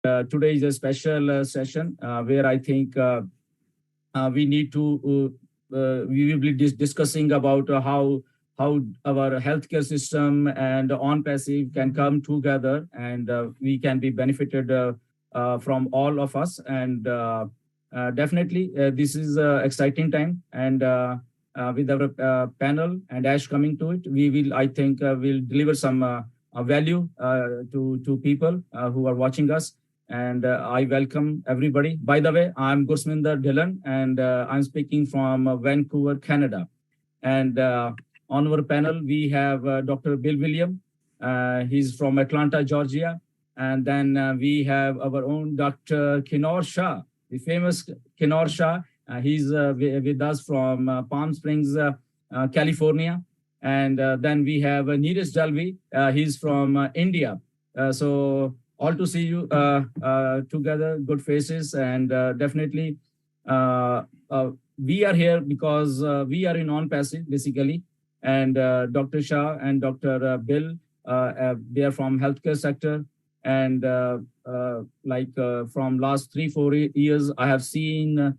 Today is a special session where I think we need to, we will be discussing about how our healthcare system and on-passive can come together, and we can be benefited from all of us. And definitely, this is an exciting time. And with our panel and Ash coming to it, we will, I think, will deliver some value to people who are watching us. And I welcome everybody. By the way, I'm Gursminder Dhillon, and I'm speaking from Vancouver, Canada. And on our panel, we have Dr. Bill William. He's from Atlanta, Georgia. And then we have our own Dr. Kinnaur Shah, the famous Kinnaur Shah. He's with us from Palm Springs, California. And then we have Neeraj Dalvi. He's from India. So all to see you together, good faces. And definitely, we are here because we are in on-passive, basically. And Dr. Shah and Dr. Bill, they are from healthcare sector. And from last 3-4 years, I have seen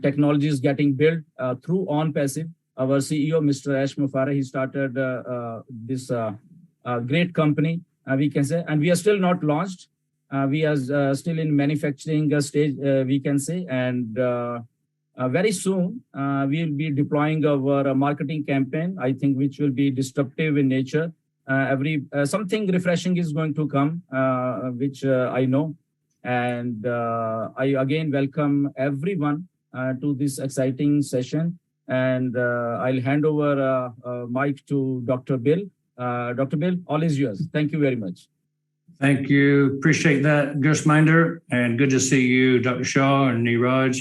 technologies getting built through on-passive. Our CEO, Mr. Ash Mufareh, he started this great company, we can say, and we are still not launched. We are still in manufacturing stage, we can say, and very soon we'll be deploying our marketing campaign, I think, which will be disruptive in nature. Something refreshing is going to come, which I know. And I again welcome everyone to this exciting session. And I'll hand over mic to Dr. Bill. Dr. Bill, all is yours. Thank you very much. Thank you. Appreciate that, Gursminder. And good to see you, Dr. Shah and Neeraj.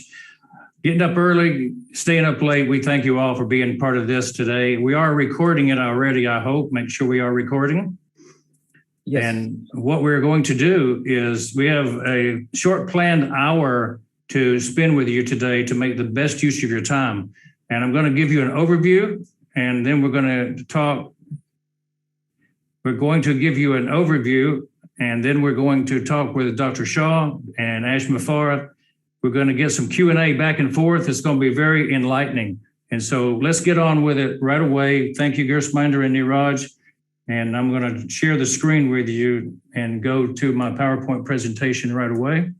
Getting up early, staying up late, we thank you all for being part of this today. We are recording it already, I hope. Make sure we are recording. Yes. And what we're going to do is we have a short planned hour to spend with you today to make the best use of your time. And I'm going to give you an overview, and then we're going to talk. We're going to give you an overview, and then we're going to talk with Dr. Shah and Ash Mufareh. We're going to get some Q&A back and forth. It's going to be very enlightening. And so let's get on with it right away. Thank you, Gursminder and Neeraj. And I'm going to share the screen with you and go to my PowerPoint presentation right away.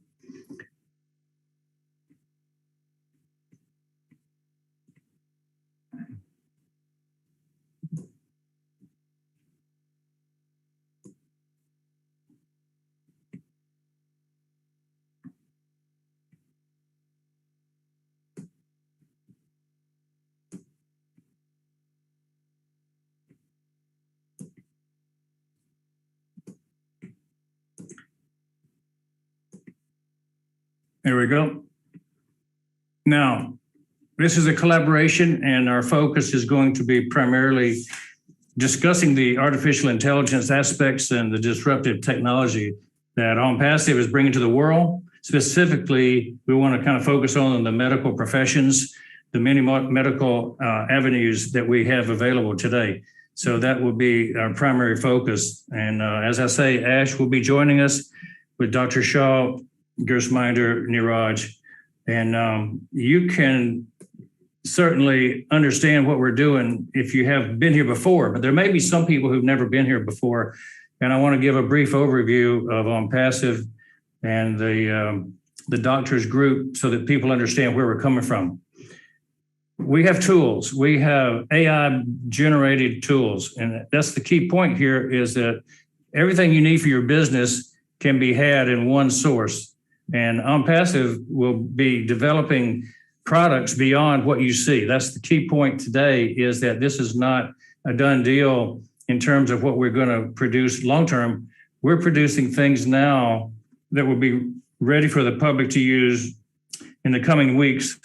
There we go. Now, this is a collaboration, and our focus is going to be primarily discussing the artificial intelligence aspects and the disruptive technology that on-passive is bringing to the world. Specifically, we want to kind of focus on the medical professions, the many medical avenues that we have available today. So that will be our primary focus. And as I say, Ash will be joining us with Dr. Shah, Gursminder, Neeraj, and you can certainly understand what we're doing if you have been here before, but there may be some people who've never been here before, and I want to give a brief overview of on-passive and the doctors group so that people understand where we're coming from. We have tools. We have AI-generated tools, and that's the key point here, is that everything you need for your business can be had in one source. And on-passive will be developing products beyond what you see. That's the key point today, is that this is not a done deal in terms of what we're going to produce long-term. We're producing things now that will be ready for the public to use in the coming weeks,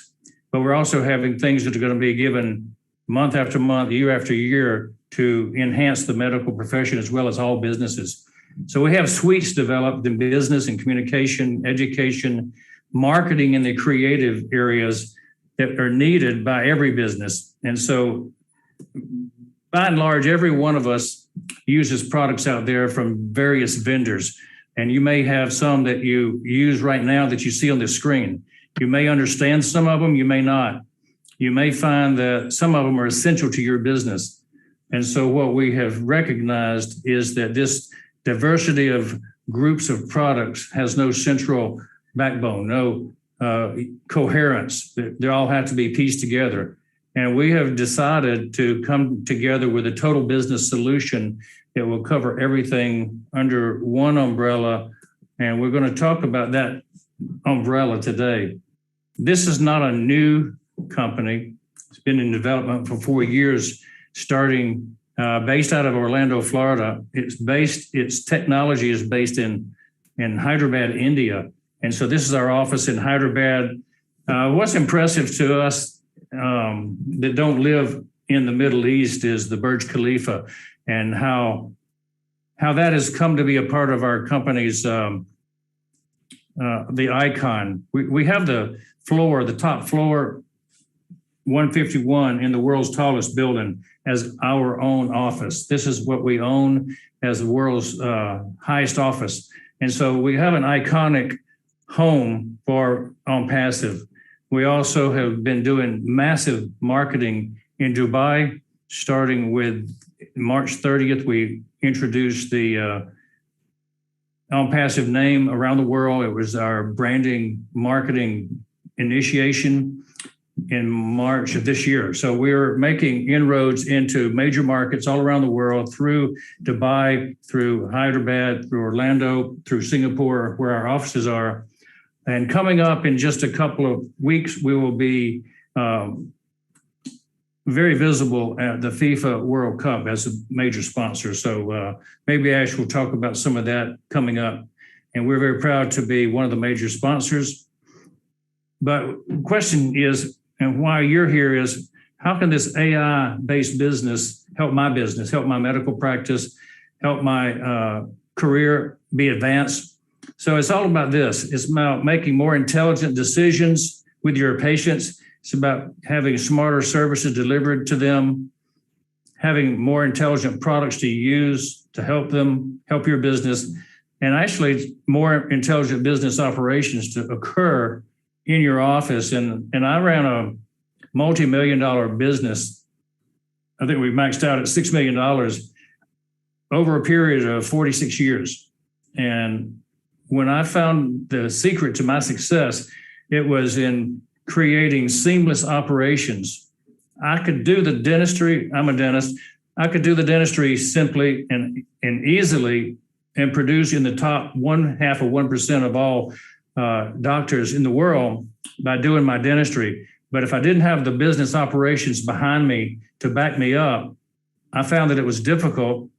but we're also having things that are going to be given month after month, year after year, to enhance the medical profession as well as all businesses. So we have suites developed in business and communication, education, marketing, and the creative areas that are needed by every business. And so by and large, every one of us uses products out there from various vendors. And you may have some that you use right now that you see on the screen. You may understand some of them, you may not. You may find that some of them are essential to your business. And so what we have recognized is that this diversity of groups of products has no central backbone, no coherence. They all have to be pieced together. And we have decided to come together with a total business solution that will cover everything under one umbrella. And we're going to talk about that umbrella today. This is not a new company. It's been in development for 4 years, starting based out of Orlando, Florida. Its technology is based in Hyderabad, India. And so this is our office in Hyderabad. What's impressive to us that don't live in the Middle East is the Burj Khalifa and how that has come to be a part of our company's the icon. We have the top floor, 151 in the world's tallest building as our own office. This is what we own as the world's highest office. And so we have an iconic home for OnPassive. We also have been doing massive marketing in Dubai, starting with March 30th. We introduced the OnPassive name around the world. It was our branding marketing initiation in March of this year. So we're making inroads into major markets all around the world through Dubai, through Hyderabad, through Orlando, through Singapore, where our offices are. And coming up in just a couple of weeks, we will be very visible at the FIFA World Cup as a major sponsor. So maybe Ash will talk about some of that coming up. And we're very proud to be one of the major sponsors. But the question is, and why you're here is, how can this AI-based business help my business, help my medical practice, help my career be advanced? So it's all about this. It's about making more intelligent decisions with your patients. It's about having smarter services delivered to them, having more intelligent products to use to help them, help your business, and actually more intelligent business operations to occur in your office. And I ran a multi-million-dollar business. I think we maxed out at $6 million over a period of 46 years. And when I found the secret to my success, it was in creating seamless operations. I could do the dentistry. I'm a dentist. I could do the dentistry simply and easily and produce in the top 0.5% of all doctors in the world by doing my dentistry. But if I didn't have the business operations behind me to back me up, I found that it was difficult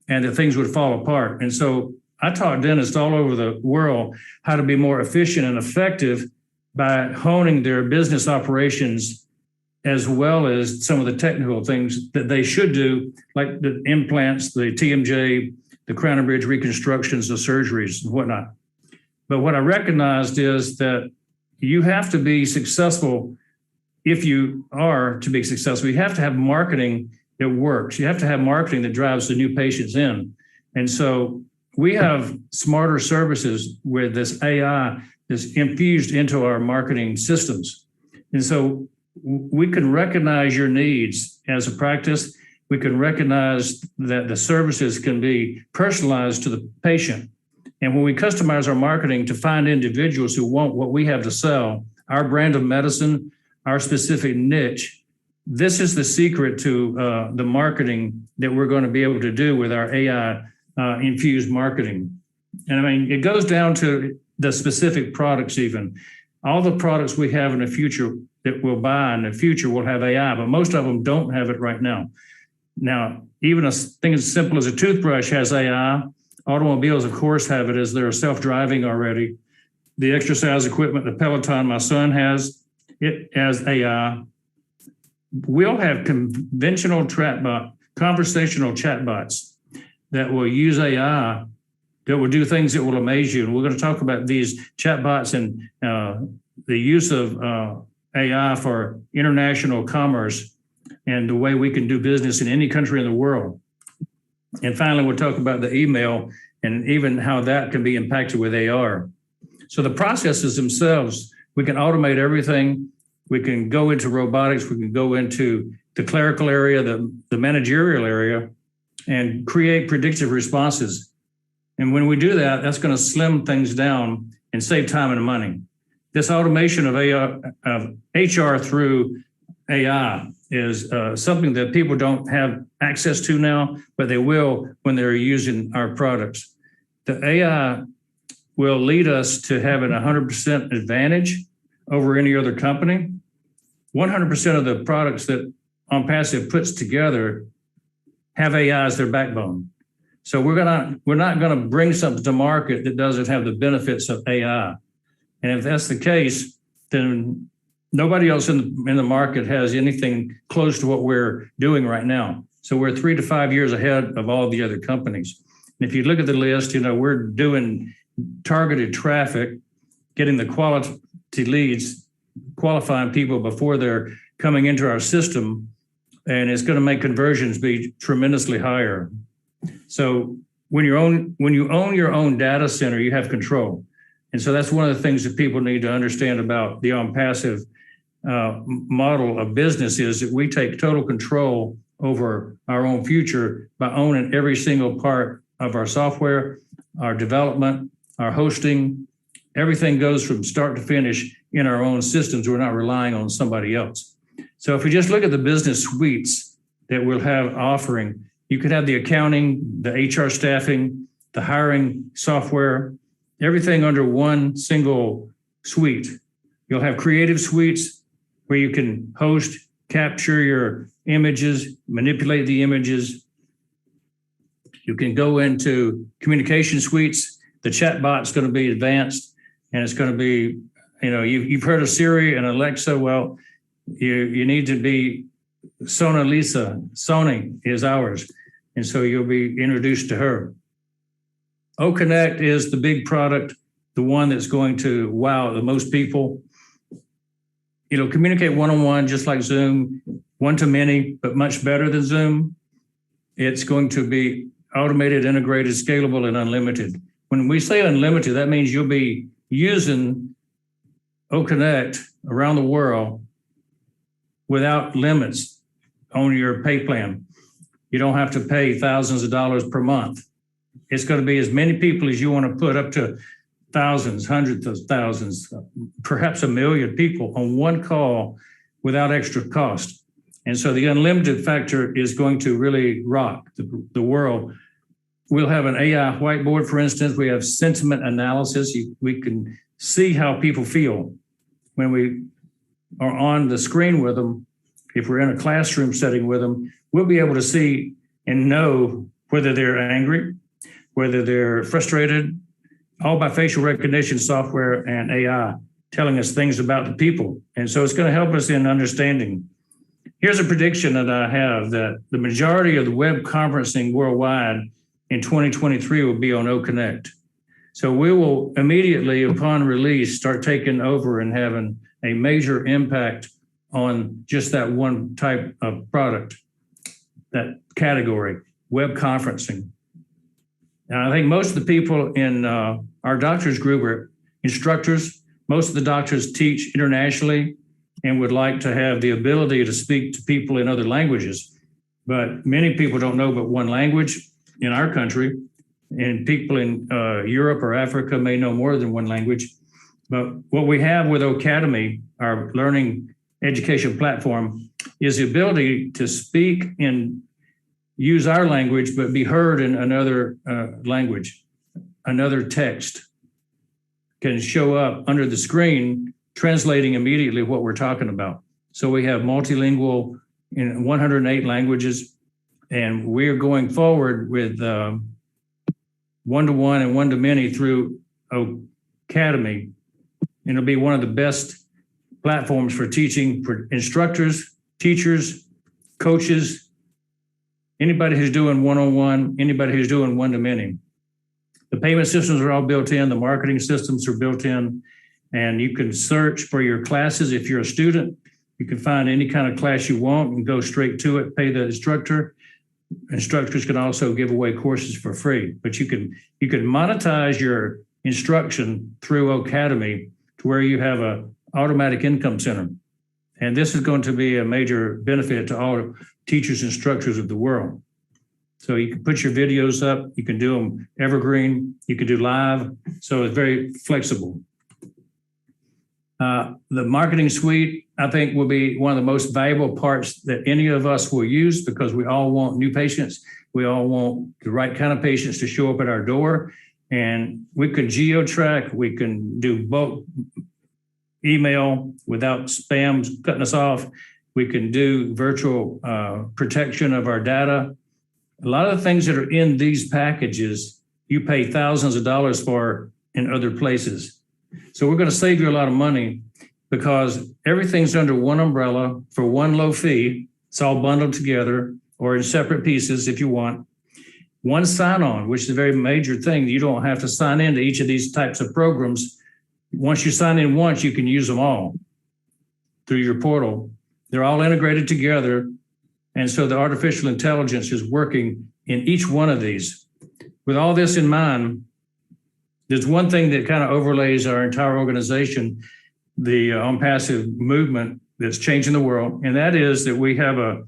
and that things would fall apart. And so I taught dentists all over the world how to be more efficient and effective by honing their business operations, as well as some of the technical things that they should do, like the implants, the TMJ, the crown and bridge reconstructions, the surgeries and whatnot. But what I recognized is that you have to be successful. If you are to be successful, you have to have marketing that works. You have to have marketing that drives the new patients in. And so we have smarter services with this AI that's infused into our marketing systems. And so we can recognize your needs as a practice. We can recognize that the services can be personalized to the patient. And when we customize our marketing to find individuals who want what we have to sell, our brand of medicine, our specific niche, this is the secret to the marketing that we're going to be able to do with our AI infused marketing. And I mean, it goes down to the specific products even. All the products we have in the future that we'll buy in the future will have AI, but most of them don't have it right now. Now, even a thing as simple as a toothbrush has AI. Automobiles, of course, have it as they're self-driving already. The exercise equipment, the Peloton my son has, it has AI. We'll have conventional conversational chatbots that will use AI that will do things that will amaze you. And we're going to talk about these chatbots and the use of AI for international commerce and the way we can do business in any country in the world. And finally, we'll talk about the email and even how that can be impacted with AR. So the processes themselves, we can automate everything. We can go into robotics. We can go into the clerical area, the managerial area, and create predictive responses. And when we do that, that's going to slim things down and save time and money. This automation of HR through AI is something that people don't have access to now, but they will when they're using our products. The AI will lead us to having 100% advantage over any other company. 100% of the products that OnPassive puts together have AI as their backbone. So we're not going to bring something to market that doesn't have the benefits of AI. And if that's the case, then nobody else in the market has anything close to what we're doing right now. So we're 3 to 5 years ahead of all the other companies. And if you look at the list, we're doing targeted traffic, getting the quality leads, qualifying people before they're coming into our system, and it's going to make conversions be tremendously higher. So when you own your own data center, you have control. And so that's one of the things that people need to understand about the OnPassive model of business is that we take total control over our own future by owning every single part of our software, our development, our hosting. Everything goes from start to finish in our own systems. We're not relying on somebody else. So if we just look at the business suites that we'll have offering, you could have the accounting, the HR staffing, the hiring software, everything under one single suite. You'll have creative suites where you can host, capture your images, manipulate the images. You can go into communication suites. The chatbot's going to be advanced, and it's going to be, you've heard of Siri and Alexa. Well, you need to be Sona Lisa. Sony is ours. And so you'll be introduced to her. OConnect is the big product, the one that's going to wow the most people. Communicate one-on-one, just like Zoom, one-to-many, but much better than Zoom. It's going to be automated, integrated, scalable, and unlimited. When we say unlimited, that means you'll be using OConnect around the world without limits on your pay plan. You don't have to pay thousands of dollars per month. It's going to be as many people as you want to put, up to thousands, hundreds of thousands, perhaps 1 million people on one call without extra cost. And so the unlimited factor is going to really rock the world. We'll have an AI whiteboard, for instance. We have sentiment analysis. We can see how people feel when we are on the screen with them. If we're in a classroom setting with them, we'll be able to see and know whether they're angry, whether they're frustrated, all by facial recognition software and AI telling us things about the people. And so it's going to help us in understanding. Here's a prediction that I have, that the majority of the web conferencing worldwide in 2023 will be on OConnect. So we will immediately, upon release, start taking over and having a major impact on just that one type of product, that category, web conferencing. And I think most of the people in our doctors group are instructors. Most of the doctors teach internationally and would like to have the ability to speak to people in other languages. But many people don't know but one language in our country, and people in Europe or Africa may know more than one language. But what we have with Ocademy, our learning education platform, is the ability to speak and use our language, but be heard in another language. Another text can show up under the screen, translating immediately what we're talking about. So we have multilingual in 108 languages, and we're going forward with one-to-one and one-to-many through Ocademy. And it'll be one of the best platforms for teaching for instructors, teachers, coaches, anybody who's doing one-on-one, anybody who's doing one-to-many. The payment systems are all built in, the marketing systems are built in, and you can search for your classes. If you're a student, you can find any kind of class you want and go straight to it, pay the instructor. instructors can also give away courses for free, but you can monetize your instruction through Academy to where you have a automatic income center. And this is going to be a major benefit to all teachers and instructors of the world. So you can put your videos up, you can do them evergreen, you can do live. So it's very flexible. The marketing suite, I think, will be one of the most valuable parts that any of us will use, because we all want new patients. We all want the right kind of patients to show up at our door. And we can geo-track, we can do bulk email without spam cutting us off. We can do virtual protection of our data. A lot of the things that are in these packages, you pay thousands of dollars for in other places. So we're going to save you a lot of money, because everything's under one umbrella for one low fee. It's all bundled together or in separate pieces if you want. One sign-on, which is a very major thing. You don't have to sign into each of these types of programs. Once you sign in once, you can use them all through your portal. They're all integrated together. And so the artificial intelligence is working in each one of these. With all this in mind, there's one thing that kind of overlays our entire organization, the OnPassive movement that's changing the world. And that is that we have a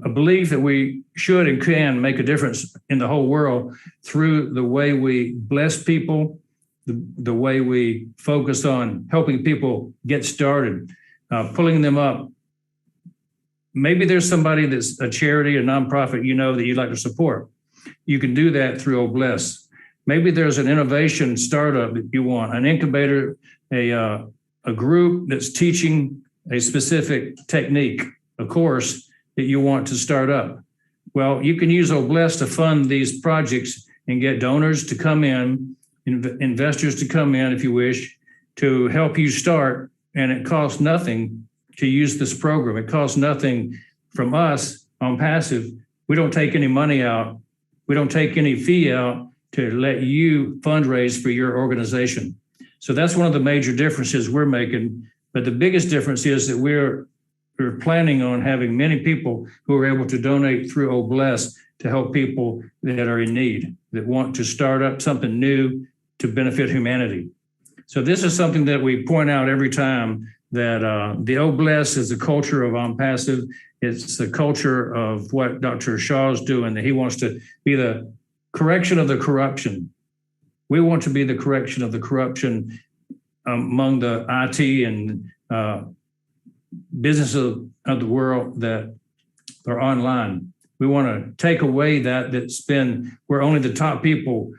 belief that we should and can make a difference in the whole world through the way we bless people, the way we focus on helping people get started, pulling them up. Maybe there's somebody that's a charity, a nonprofit, that you'd like to support. You can do that through OBless. Maybe there's an innovation startup that you want, an incubator, a group that's teaching a specific technique, a course that you want to start up. Well, you can use OBless to fund these projects and get donors to come in, investors to come in, if you wish, to help you start. And it costs nothing to use this program. It costs nothing from us OnPassive. We don't take any money out. We don't take any fee out to let you fundraise for your organization. So that's one of the major differences we're making. But the biggest difference is that we're planning on having many people who are able to donate through OBless to help people that are in need, that want to start up something new to benefit humanity. So this is something that we point out every time, that the OBless is the culture of OnPassive. It's the culture of what Dr. Shaw is doing, that he wants to be the correction of the corruption. We want to be the correction of the corruption among the IT and businesses of the world that are online. We want to take away that's been where only the top people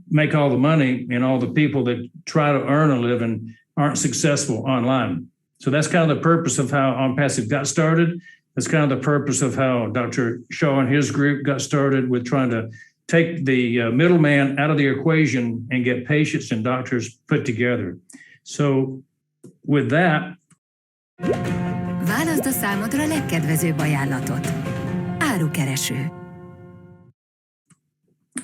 make all the money, and all the people that try to earn a living aren't successful online. So that's kind of the purpose of how OnPassive got started. That's kind of the purpose of how Dr. Shaw and his group got started, with trying to take the middleman out of the equation and get patients and doctors put together. So with that. Válaszd a számodra a legkedvezőbb ajánlatot. Árukereső.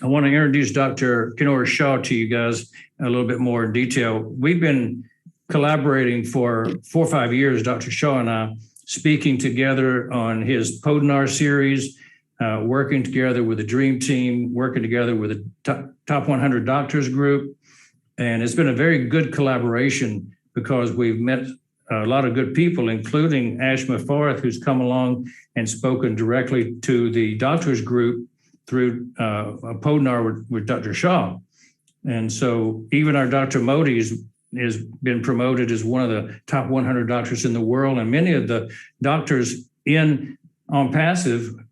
I want to introduce Dr. Kinora Shaw to you guys a little bit more in detail. We've been collaborating for 4 or 5 years, Dr. Shaw and I, speaking together on his Podinar series, working together with the Dream Team, working together with the Top 100 Doctors group. And it's been a very good collaboration, because we've met a lot of good people, including Ash Mufareh, who's come along and spoken directly to the doctors group through a Podinar with Dr. Shaw. And so even our Dr. Modi has been promoted as one of the top 100 doctors in the world. And many of the doctors in OnPassive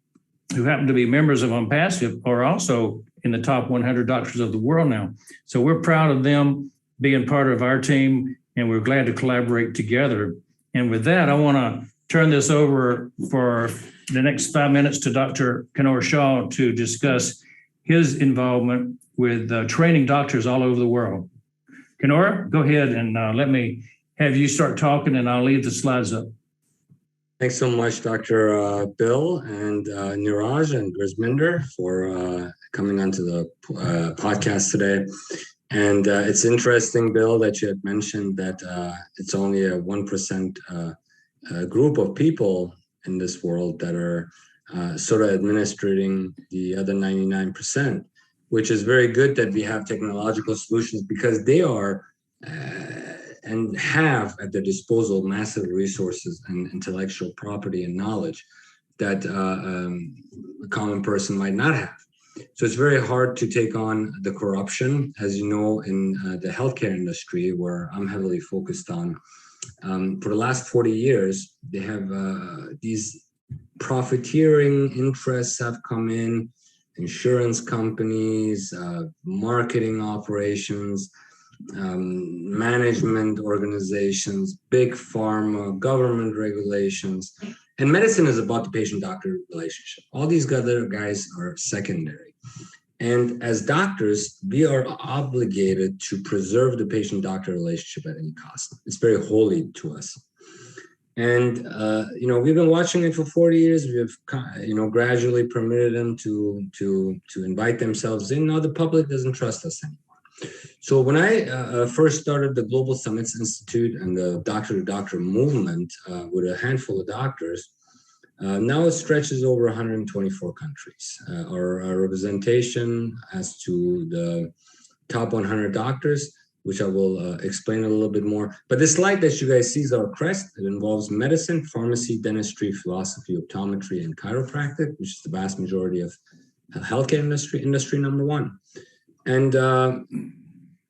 who happen to be members of OnPassive are also in the top 100 doctors of the world now. So we're proud of them being part of our team, and we're glad to collaborate together. And with that, I want to turn this over for the next 5 minutes to Dr. Kinora Shaw to discuss his involvement with training doctors all over the world. Kinora, go ahead and let me have you start talking, and I'll leave the slides up. Thanks so much, Dr. Bill and Niraj and Grisminder, for coming onto the podcast today. And it's interesting, Bill, that you had mentioned that it's only a 1% group of people in this world that are sort of administering the other 99%, which is very good that we have technological solutions because they are and have at their disposal massive resources and intellectual property and knowledge that a common person might not have. So it's very hard to take on the corruption, as you know, in the healthcare industry, where I'm heavily focused on. For the last 40 years, they have these profiteering interests have come in, insurance companies, marketing operations, management organizations, big pharma, government regulations, and medicine is about the patient-doctor relationship. All these other guys are secondary. And as doctors, we are obligated to preserve the patient-doctor relationship at any cost. It's very holy to us. And, we've been watching it for 40 years. We've, gradually permitted them to invite themselves in. Now the public doesn't trust us anymore. So when I first started the Global Summits Institute and the doctor-to-doctor movement with a handful of doctors, now it stretches over 124 countries. Our representation as to the top 100 doctors, which I will explain a little bit more. But this slide that you guys see is our crest. It involves medicine, pharmacy, dentistry, philosophy, optometry, and chiropractic, which is the vast majority of healthcare industry number one. And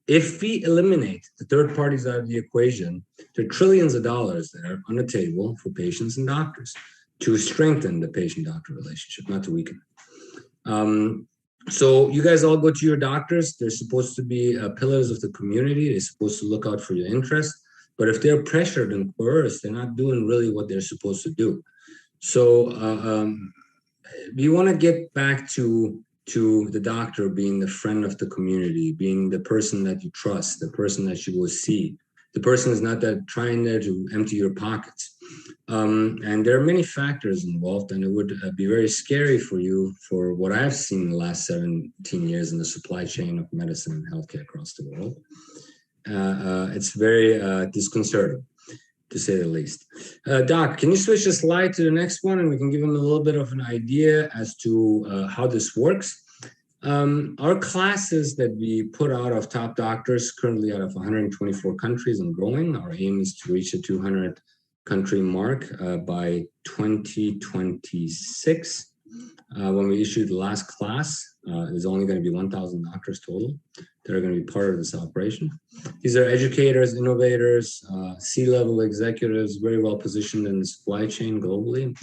if we eliminate the third parties out of the equation, there are trillions of dollars there on the table for patients and doctors to strengthen the patient-doctor relationship, not to weaken it. So you guys all go to your doctors. They're supposed to be pillars of the community. They're supposed to look out for your interest. But if they're pressured and coerced, they're not doing really what they're supposed to do. So we want to get back to the doctor being the friend of the community, being the person that you trust, the person that you will see. The person is not that trying there to empty your pockets. And there are many factors involved, and it would be very scary for you for what I've seen in the last 17 years in the supply chain of medicine and healthcare across the world. It's very disconcerting, to say the least. Doc, can you switch the slide to the next one, and we can give them a little bit of an idea as to how this works. Our classes that we put out of top doctors, currently out of 124 countries and growing. Our aim is to reach a 200 country mark by 2026. When we issue the last class, there's only going to be 1,000 doctors total that are going to be part of this operation. These are educators, innovators, C-level executives, very well positioned in the supply chain globally.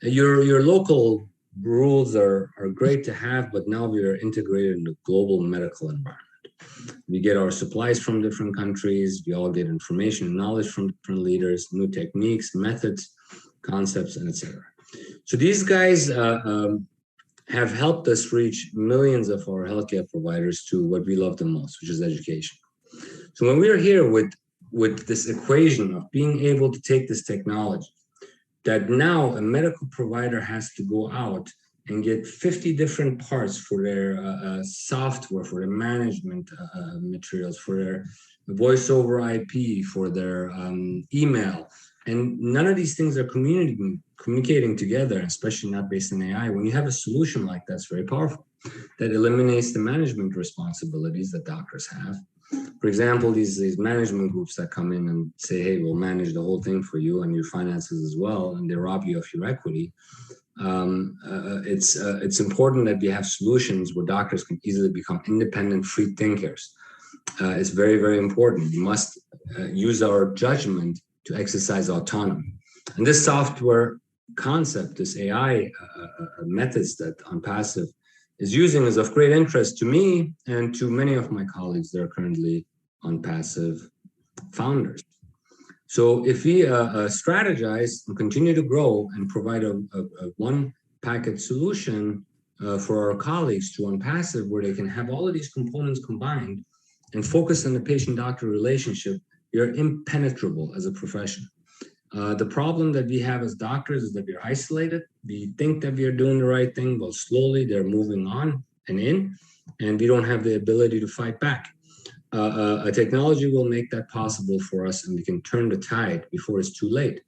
Your local rules are great to have, but now we are integrated in the global medical environment. We get our supplies from different countries. We all get information and knowledge from different leaders, new techniques, methods, concepts, and etc. So these guys have helped us reach millions of our healthcare providers to what we love the most, which is education. So when we're here with this equation of being able to take this technology, that now a medical provider has to go out and get 50 different parts for their software, for their management materials, for their voice over IP, for their email. And none of these things are communicating together, especially not based on AI. When you have a solution like that, it's very powerful. That eliminates the management responsibilities that doctors have. For example, these management groups that come in and say, hey, we'll manage the whole thing for you and your finances as well, and they rob you of your equity. It's important that we have solutions where doctors can easily become independent, free thinkers. It's very, very important. We must use our judgment to exercise autonomy. And this software concept, this AI methods that OnPassive is using is of great interest to me and to many of my colleagues that are currently OnPassive founders. So if we strategize and continue to grow and provide a one package solution for our colleagues to OnPassive, where they can have all of these components combined and focus on the patient-doctor relationship, you're impenetrable as a profession. The problem that we have as doctors is that we're isolated. We think that we are doing the right thing, but slowly they're moving on and in, and we don't have the ability to fight back. A technology will make that possible for us, and we can turn the tide before it's too late.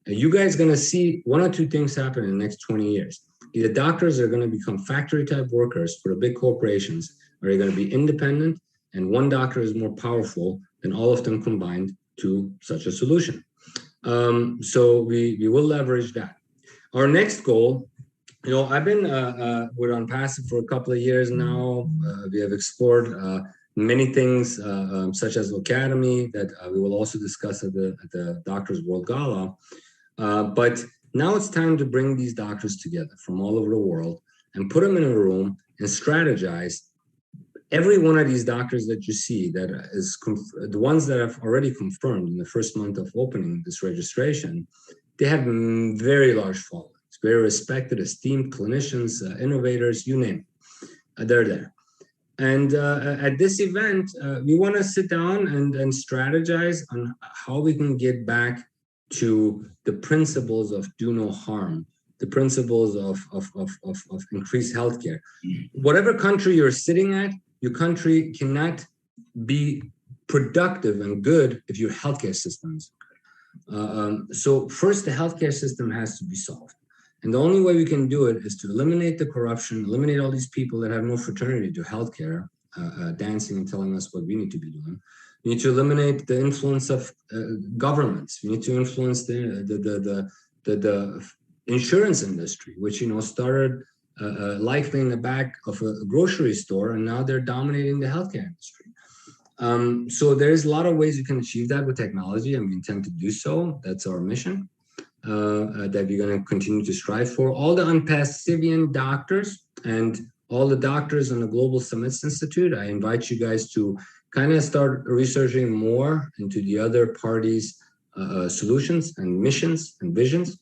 And you guys are going to see one or two things happen in the next 20 years. Either doctors are going to become factory type workers for the big corporations, or they're going to be independent, and one doctor is more powerful than all of them combined to such a solution. So we will leverage that. Our next goal, I've been with OnPassive for a couple of years now. We have explored many things, such as Academy, that we will also discuss at the Doctors World Gala. But now it's time to bring these doctors together from all over the world and put them in a room and strategize. Every one of these doctors that you see, that is the ones that have already confirmed in the first month of opening this registration, they have very large followings, very respected, esteemed clinicians, innovators, you name it, they're there. And at this event, we want to sit down and strategize on how we can get back to the principles of do no harm, the principles of increased healthcare. Whatever country you're sitting at, your country cannot be productive and good if your healthcare system is good. So first, the healthcare system has to be solved. And the only way we can do it is to eliminate the corruption, eliminate all these people that have no fraternity to healthcare, dancing and telling us what we need to be doing. We need to eliminate the influence of governments. We need to influence the insurance industry, which started likely in the back of a grocery store, and now they're dominating the healthcare industry. So there's a lot of ways you can achieve that with technology, and we intend to do so. That's our mission that we're going to continue to strive for. All the OnPassivian doctors and all the doctors in the Global Summits Institute, I invite you guys to kind of start researching more into the other parties' solutions and missions and visions.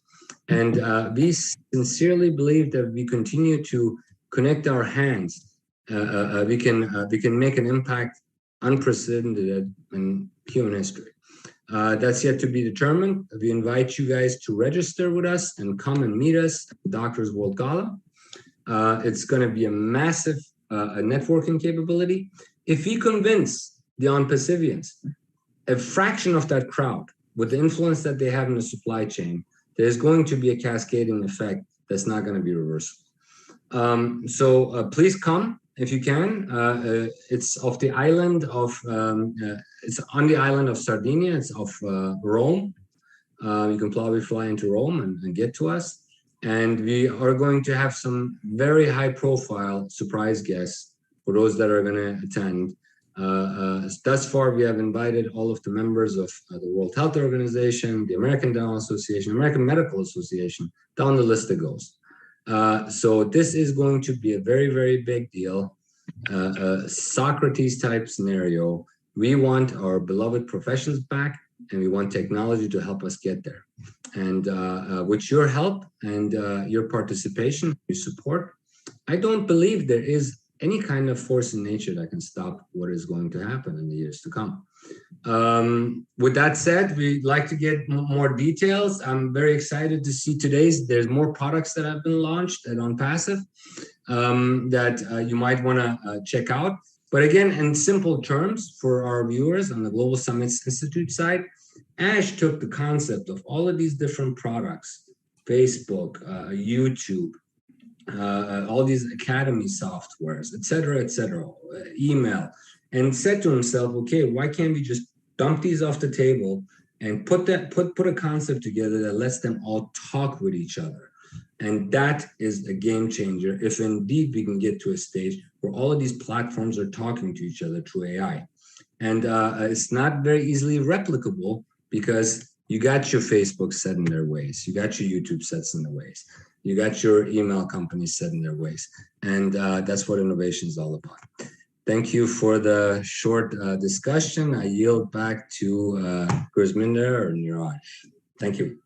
And we sincerely believe that we continue to connect our hands. We can make an impact unprecedented in human history. That's yet to be determined. We invite you guys to register with us and come and meet us at the Doctors World Gala. It's going to be a massive networking capability. If we convince the OnPassivians, a fraction of that crowd, with the influence that they have in the supply chain, there's going to be a cascading effect that's not going to be reversible. So please come if you can. It's off the island of, it's on the island of Sardinia. It's off Rome. You can probably fly into Rome and get to us. And we are going to have some very high profile surprise guests for those that are going to attend. Thus far, we have invited all of the members of the World Health Organization, the American Dental Association, American Medical Association, down the list it goes. So this is going to be a very, very big deal, Socrates type scenario. We want our beloved professions back, and we want technology to help us get there. And with your help and your participation, your support, I don't believe there is any kind of force in nature that can stop what is going to happen in the years to come. With that said, we'd like to get more details. I'm very excited to see there's more products that have been launched at OnPassive that you might want to check out. But again, in simple terms for our viewers on the Global Summits Institute side, Ash took the concept of all of these different products, Facebook, YouTube, all these academy softwares, et cetera, email, and said to himself, okay, why can't we just dump these off the table and put a concept together that lets them all talk with each other? And that is a game changer if indeed we can get to a stage where all of these platforms are talking to each other through AI. And it's not very easily replicable because you got your Facebook set in their ways, you got your YouTube sets in their ways, you got your email companies set in their ways. And that's what innovation is all about. Thank you for the short discussion. I yield back to Gurminder or Niraj. Thank you.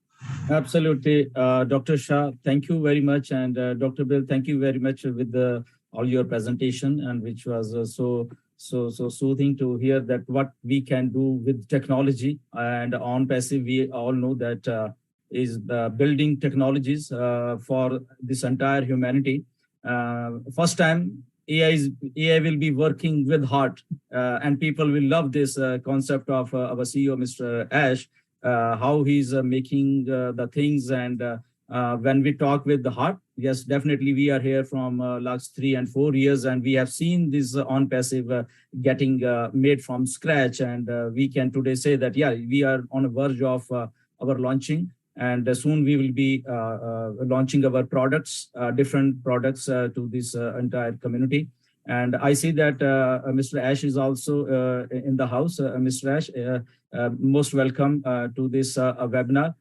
Absolutely. Dr. Shah, thank you very much. And Dr. Bill, thank you very much with all your presentation, and which was so soothing to hear that what we can do with technology. And OnPassive, we all know that is building technologies for this entire humanity. First time AI will be working with heart, and people will love this concept of our CEO, Mr. Ash, how he's making the things and when we talk with the heart, yes, definitely we are here from last 3 and 4 years, and we have seen this on-passive getting made from scratch. And we can today say that, yeah, we are on a verge of our launching. And soon we will be launching our products, different products to this entire community. And I see that Mr. Ash is also in the house. Mr. Ash, most welcome to this webinar.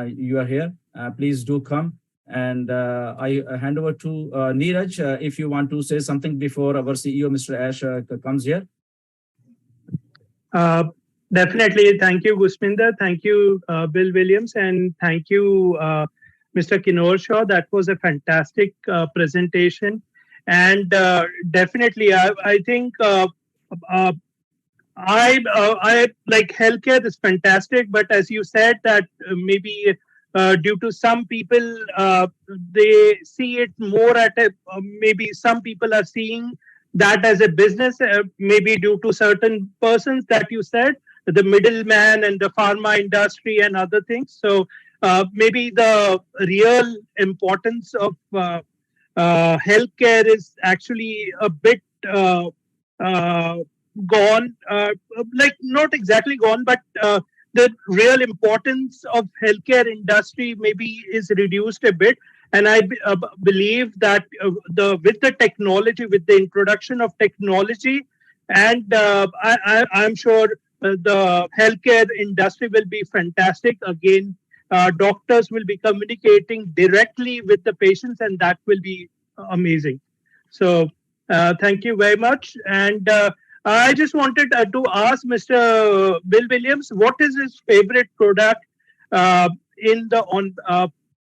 You are here. Please do come. And I hand over to Neeraj, if you want to say something before our CEO, Mr. Ash, comes here. Definitely. Thank you, Gusminder. Thank you, Bill Williams. And thank you, Mr. Kinorshaw. That was a fantastic presentation. And definitely, I think I like healthcare is fantastic. But as you said, that maybe due to some people, they see it more at a, maybe some people are seeing that as a business, maybe due to certain persons that you said, the middleman and the pharma industry and other things. So maybe the real importance of healthcare is actually a bit gone, like not exactly gone, but the real importance of healthcare industry maybe is reduced a bit. And I believe that with the technology, with the introduction of technology, and I'm sure the healthcare industry will be fantastic. Again, doctors will be communicating directly with the patients, and that will be amazing. So thank you very much. And I just wanted to ask Mr. Bill Williams, what is his favorite product in the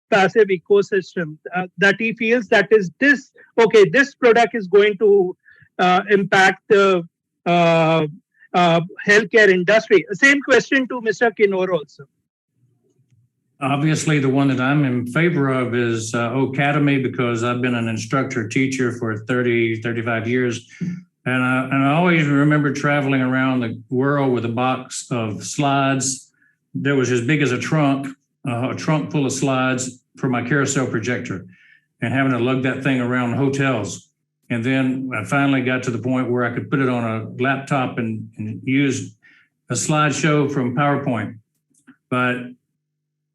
passive ecosystem that he feels that is this, okay, this product is going to impact the healthcare industry. Same question to Mr. Kinor also. Obviously, the one that I'm in favor of is Academy, because I've been an instructor teacher for 30, 35 years. And I always remember traveling around the world with a box of slides that was as big as a trunk full of slides for my carousel projector, and having to lug that thing around hotels. And then I finally got to the point where I could put it on a laptop and use a slideshow from PowerPoint. But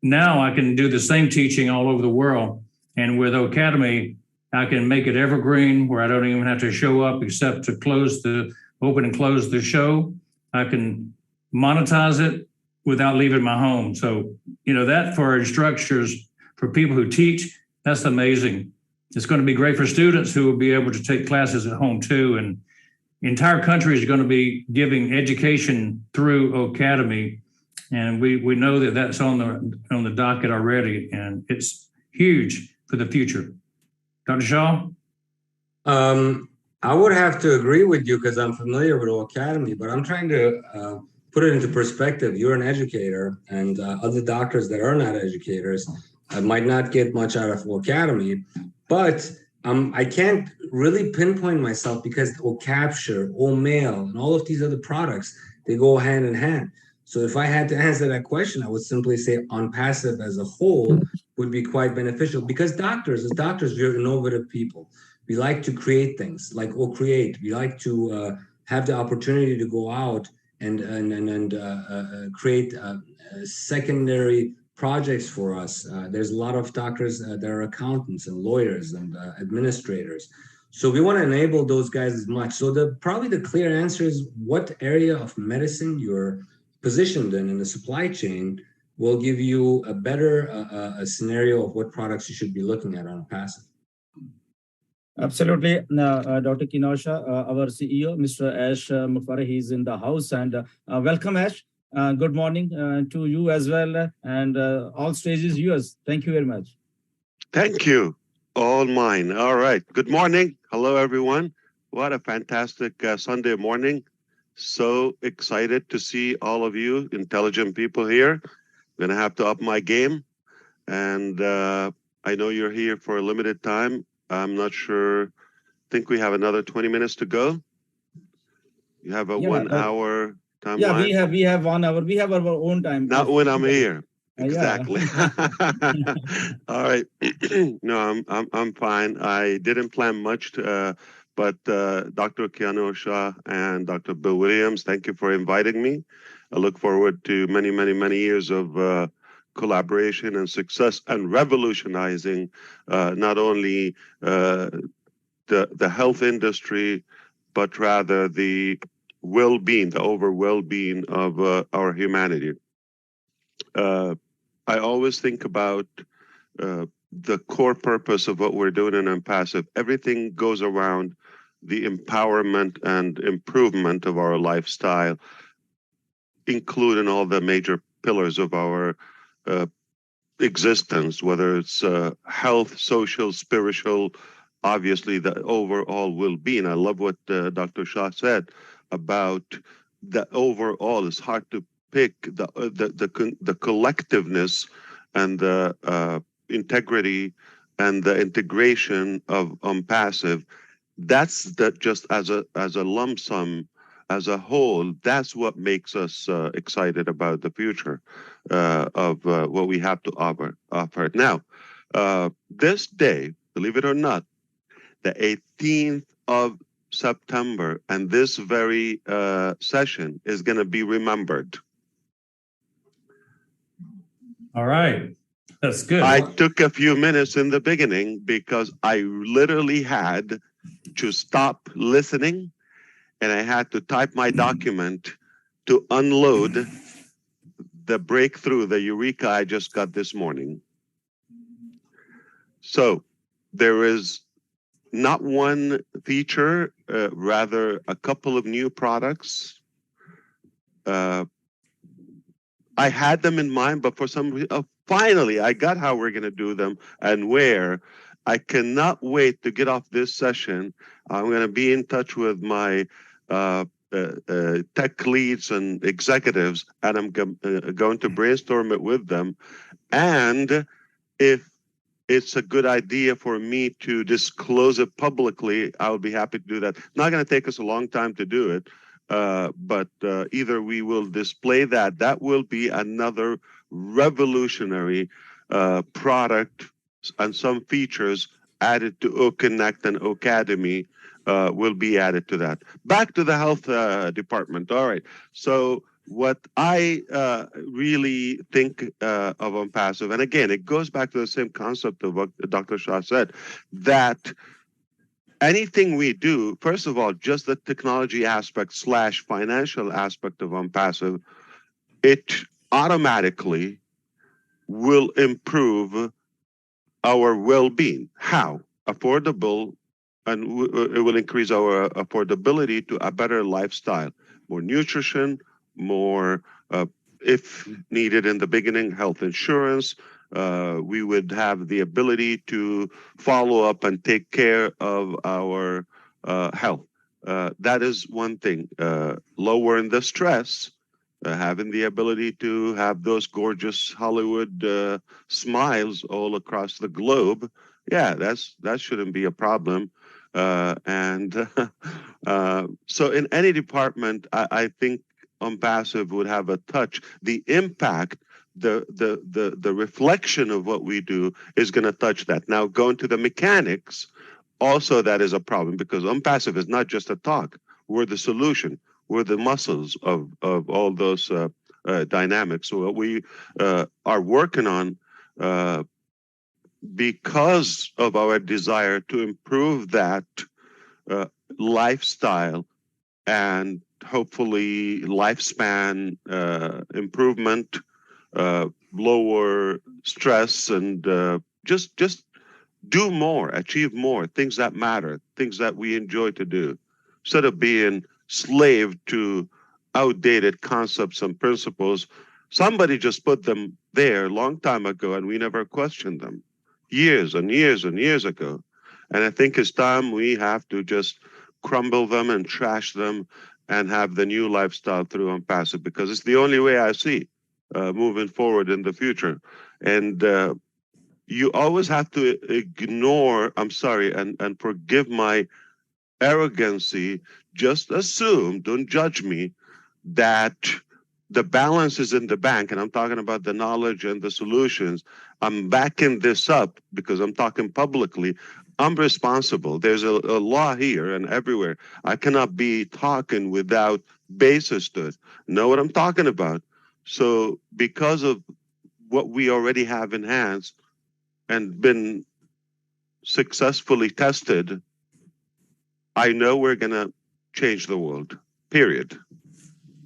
now I can do the same teaching all over the world. And with Academy, I can make it evergreen, where I don't even have to show up except to open and close the show. I can monetize it without leaving my home. So, that for instructors, for people who teach, that's amazing. It's going to be great for students who will be able to take classes at home too. And the entire country is going to be giving education through Academy. And we know that that's on the docket already, and it's huge for the future. Dr. Shaw? I would have to agree with you because I'm familiar with Academy, but I'm trying to put it into perspective. You're an educator, and other doctors that are not educators might not get much out of Academy, but I can't really pinpoint myself because Capture, Mail, and all of these other products, they go hand in hand. So if I had to answer that question, I would simply say on-passive as a whole would be quite beneficial, because as doctors, we're innovative people. We like to create things, like create. We like to have the opportunity to go out and create secondary projects for us. There's a lot of doctors that are accountants and lawyers and administrators. So we want to enable those guys as much. So probably the clear answer is what area of medicine you're positioned in the supply chain will give you a better scenario of what products you should be looking at on passive. Absolutely. Dr. Kinorshaw, our CEO, Mr. Ash Mufareh, he's in the house. And welcome, Ash. Good morning to you as well. And all stages yours. Thank you very much. Thank you. All mine. All right. Good morning. Hello, everyone. What a fantastic Sunday morning. So excited to see all of you intelligent people here. I'm going to have to up my game. And I know you're here for a limited time. I'm not sure. I think we have another 20 minutes to go. You have a 1 hour timeline? Yeah, we have 1 hour. We have our own time. Not when I'm here. Exactly. All right. No, I'm fine. I didn't plan much, but Dr. Keanu Shah and Dr. Bill Williams, thank you for inviting me. I look forward to many, many, many years of collaboration and success and revolutionizing not only the health industry, but rather the well-being, the overall well-being of our humanity. I always think about the core purpose of what we're doing in Impassive. Everything goes around the empowerment and improvement of our lifestyle, including all the major pillars of our existence, whether it's health, social, spiritual, obviously the overall well-being. I love what Dr. Shah said about the overall. It's hard to pick the collectiveness and the integrity and the integration of Passive. That's just as a lump sum, as a whole. That's what makes us excited about the future of what we have to offer. Now, this day, believe it or not, the 18th of September, and this very session is going to be remembered. All right. That's good. I took a few minutes in the beginning because I literally had to stop listening and I had to type my document to unload the breakthrough, the eureka I just got this morning. So there is not one feature, rather a couple of new products. I had them in mind, but for some reason, finally, I got how we're going to do them and where. I cannot wait to get off this session. I'm going to be in touch with my tech leads and executives, and I'm going to brainstorm it with them. And if it's a good idea for me to disclose it publicly, I'll be happy to do that. Not going to take us a long time to do it, but either we will display that. That will be another revolutionary product, and some features added to OConnect and Ocademy will be added to that. Back to the health department. All right. So what I really think of Passive, and again, it goes back to the same concept of what Dr. Shah said, that anything we do, first of all, just the technology aspect / financial aspect of Passive, it automatically will improve our well-being. How? Affordable, and it will increase our affordability to a better lifestyle, more nutrition, more, if needed in the beginning, health insurance. We would have the ability to follow up and take care of our health. That is one thing. Lowering the stress, having the ability to have those gorgeous Hollywood smiles all across the globe. Yeah, that shouldn't be a problem. So in any department, I think Passive would have a touch. The impact, the reflection of what we do is going to touch that. Now, going to the mechanics, also that is a problem because Passive is not just a talk. We're the solution. We're the muscles of all those dynamics. So what we are working on, because of our desire to improve that lifestyle and hopefully lifespan improvement, lower stress, and just do more, achieve more, things that matter, things that we enjoy to do, instead of being slave to outdated concepts and principles. Somebody just put them there a long time ago and we never questioned them, years and years and years ago. And I think it's time we have to just crumble them and trash them and have the new lifestyle through Passive, because it's the only way I see moving forward in the future. And you always have to ignore, I'm sorry, and forgive my arrogancy, just assume, don't judge me, that the balance is in the bank, and I'm talking about the knowledge and the solutions. I'm backing this up because I'm talking publicly. I'm responsible. There's a law here and everywhere. I cannot be talking without basis to it. Know what I'm talking about? So because of what we already have in hands and been successfully tested, I know we're going to change the world, period.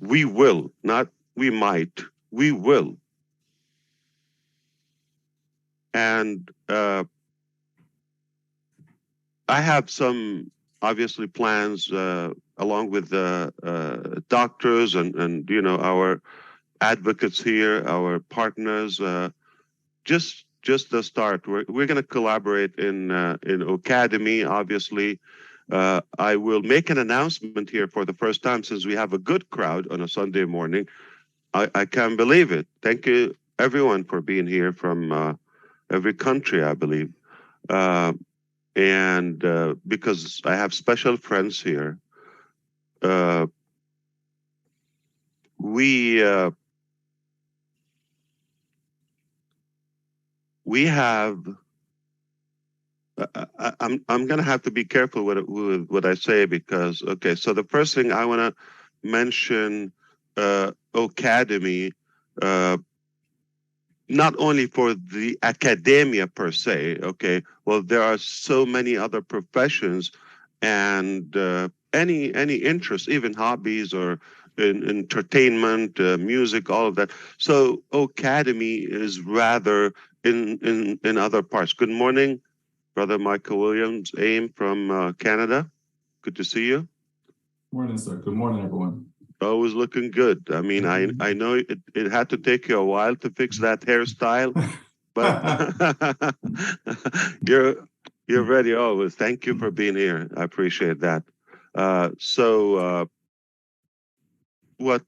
We will, not we might, we will. And I have some, obviously, plans along with doctors and our advocates here, our partners. Just the start. We're going to collaborate in Academy, obviously. I will make an announcement here for the first time since we have a good crowd on a Sunday morning. I can't believe it. Thank you, everyone, for being here from every country, I believe. And because I have special friends here, we have. I'm going to have to be careful with what I say because, okay, so the first thing I want to mention, Academy, not only for the academia per se, okay, well, there are so many other professions and any interest, even hobbies or in entertainment, music, all of that. So Academy is rather in other parts. Good morning. Brother Michael Williams, AIM from Canada. Good to see you. Morning, sir. Good morning, everyone. Always looking good. I mean, I know it had to take you a while to fix that hairstyle, but you're ready always. Thank you for being here. I appreciate that. What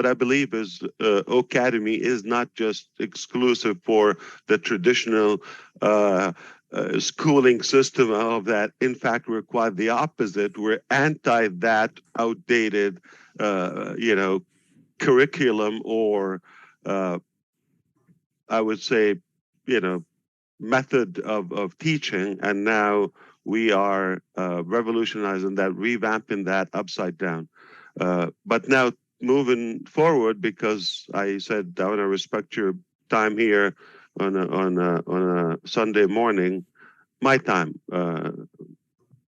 I believe is Academy is not just exclusive for the traditional schooling system of that. In fact, we're quite the opposite. We're anti that outdated, curriculum or I would say, method of teaching. And now we are revolutionizing that, revamping that upside down. But now moving forward, because I said I want to respect your time here on a Sunday morning, my time.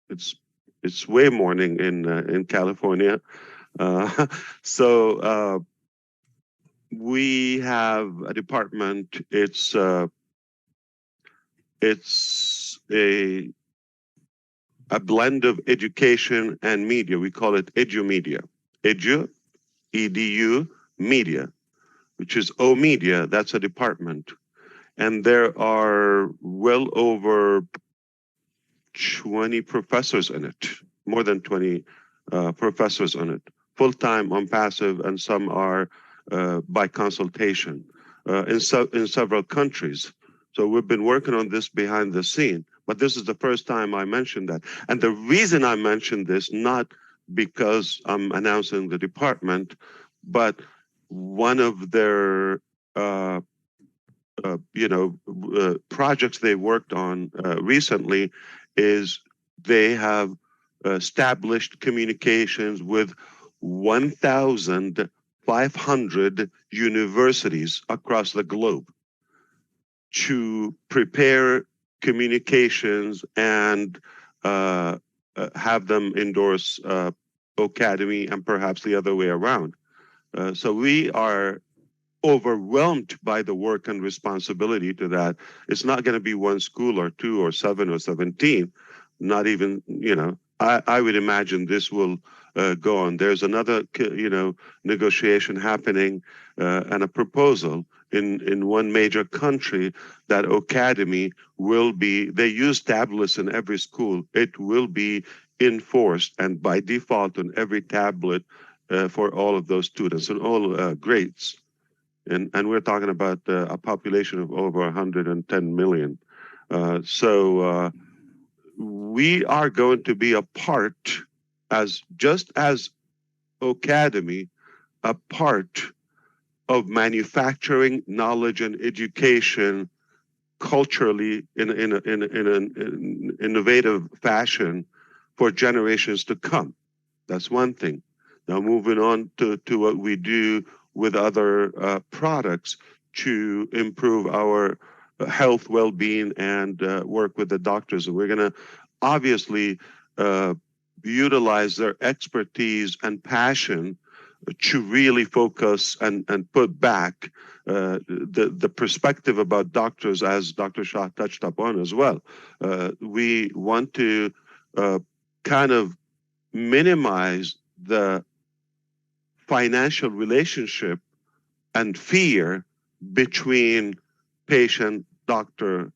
It's way morning in California. So we have a department. It's a blend of education and media. We call it EduMedia. Edu, EDU, media, which is O Media. That's a department. And there are well over 20 professors in it, more than 20 professors on it, full-time on passive, and some are by consultation in several countries. So we've been working on this behind the scene, but this is the first time I mentioned that. And the reason I mentioned this, not because I'm announcing the department, but one of their projects they worked on recently is they have established communications with 1,500 universities across the globe to prepare communications and have them endorse Academy and perhaps the other way around. So we are overwhelmed by the work and responsibility to that. It's not going to be one school or two or 7 or 17, not even, I would imagine this will go on. There's another, negotiation happening and a proposal in one major country that Academy will be, they use tablets in every school. It will be enforced and by default on every tablet for all of those students in all grades. And we're talking about a population of over 110 million. So we are going to be a part, just as Academy, a part of manufacturing knowledge and education culturally in an innovative fashion for generations to come. That's one thing. Now moving on to what we do with other products to improve our health, well-being, and work with the doctors. And we're going to obviously utilize their expertise and passion to really focus and put back the perspective about doctors, as Dr. Shah touched upon as well. We want to kind of minimize the financial relationship and fear between patient, doctor,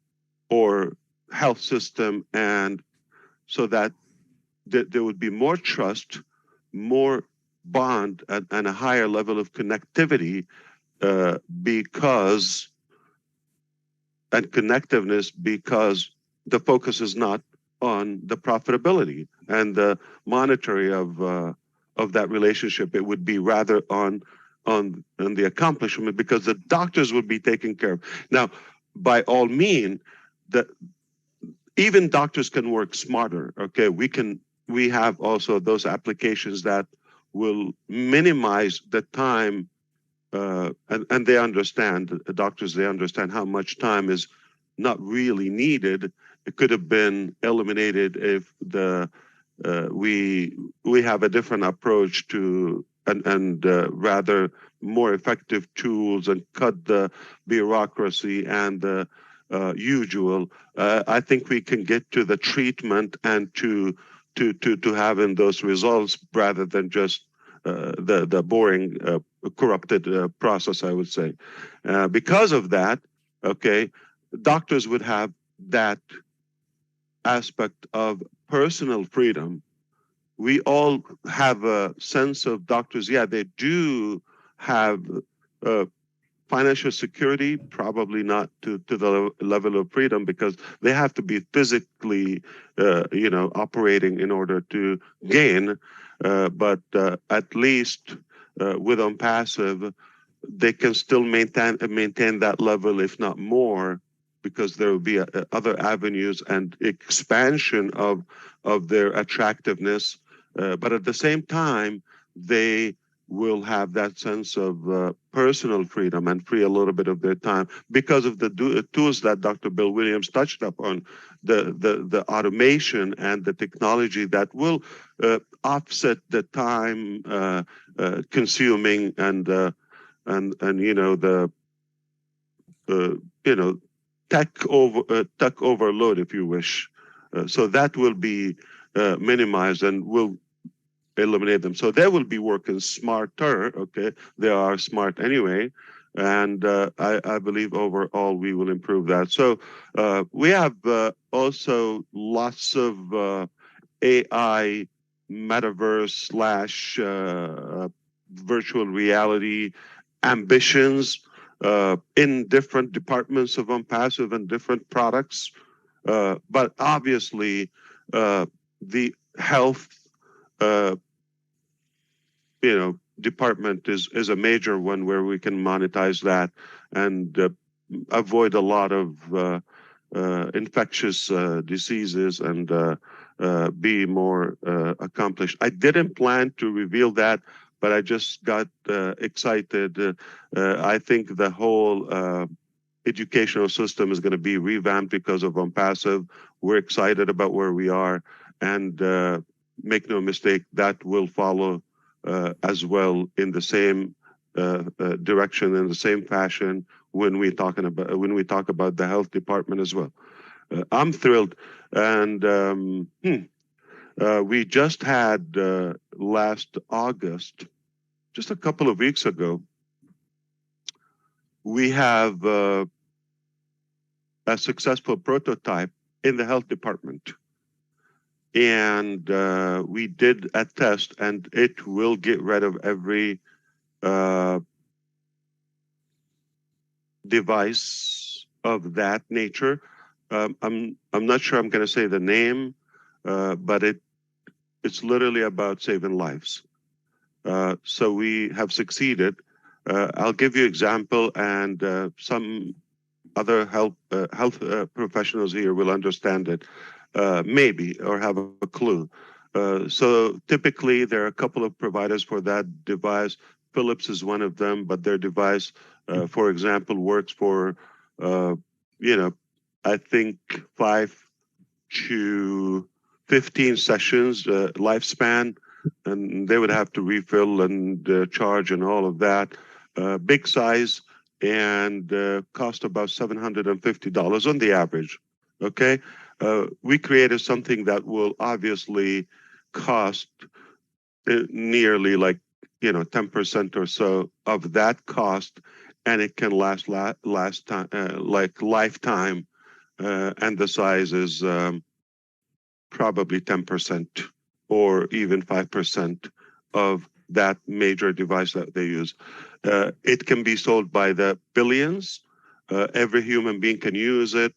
or health system, and so that there would be more trust, more bond, and a higher level of connectivity because the focus is not on the profitability and the monetary of that relationship. It would be rather on the accomplishment, because the doctors would be taken care of. Now, by all means, even doctors can work smarter. Okay, we have also those applications that will minimize the time, and they understand, the doctors, they understand how much time is not really needed. It could have been eliminated if we have a different approach to and rather more effective tools and cut the bureaucracy and the usual. I think we can get to the treatment and to having those results rather than just the boring, corrupted process, I would say. Because of that, okay, doctors would have that aspect of personal freedom. We all have a sense of doctors, yeah, they do have financial security, probably not to the level of freedom, because they have to be physically, operating in order to gain. But at least with OnPassive, they can still maintain that level, if not more, because there will be other avenues and expansion of their attractiveness. But at the same time, they will have that sense of personal freedom and free a little bit of their time because of the tools that Dr. Bill Williams touched upon, the automation and the technology that will offset the time consuming and tech overload, if you wish. So that will be minimized and will eliminate them. So they will be working smarter. Okay, they are smart anyway, and I believe overall we will improve that. So we have also lots of AI, metaverse / virtual reality ambitions in different departments of OnPassive and different products. But obviously, the health department is a major one where we can monetize that and avoid a lot of infectious diseases and be more accomplished. I didn't plan to reveal that, but I just got excited. I think the whole educational system is going to be revamped because of OnPassive. We're excited about where we are, and make no mistake, that will follow as well in the same direction, in the same fashion when we talk about the health department as well. I'm thrilled, and we just had last August, just a couple of weeks ago, we have a successful prototype in the health department. And we did a test, and it will get rid of every device of that nature. I'm not sure I'm going to say the name, but it's literally about saving lives. So we have succeeded. I'll give you example, and some other health professionals here will understand it, maybe, or have a clue. So typically, there are a couple of providers for that device. Philips is one of them, but their device, for example, works for, I think 5 to 15 sessions lifespan, and they would have to refill and charge and all of that. Big size, and cost about $750 on the average. Okay, we created something that will obviously cost nearly like 10% or so of that cost, and it can last time like lifetime, and the size is probably 10% or even 5% of that major device that they use. It can be sold by the billions. Every human being can use it,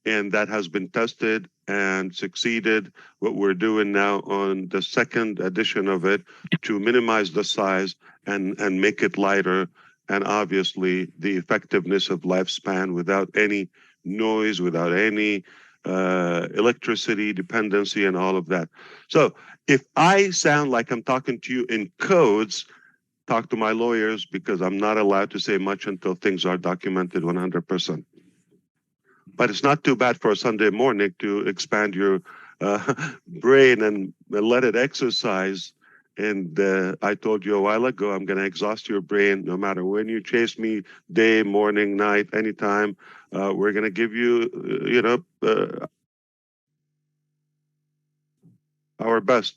and that has been tested and succeeded. What we're doing now on the second edition of it to minimize the size and make it lighter, and obviously the effectiveness of lifespan without any noise, without any electricity dependency and all of that. So if I sound like I'm talking to you in codes, talk to my lawyers, because I'm not allowed to say much until things are documented 100%. But it's not too bad for a Sunday morning to expand your brain and let it exercise. And I told you a while ago, I'm going to exhaust your brain no matter when you chase me, day, morning, night, anytime. We're going to give you, our best.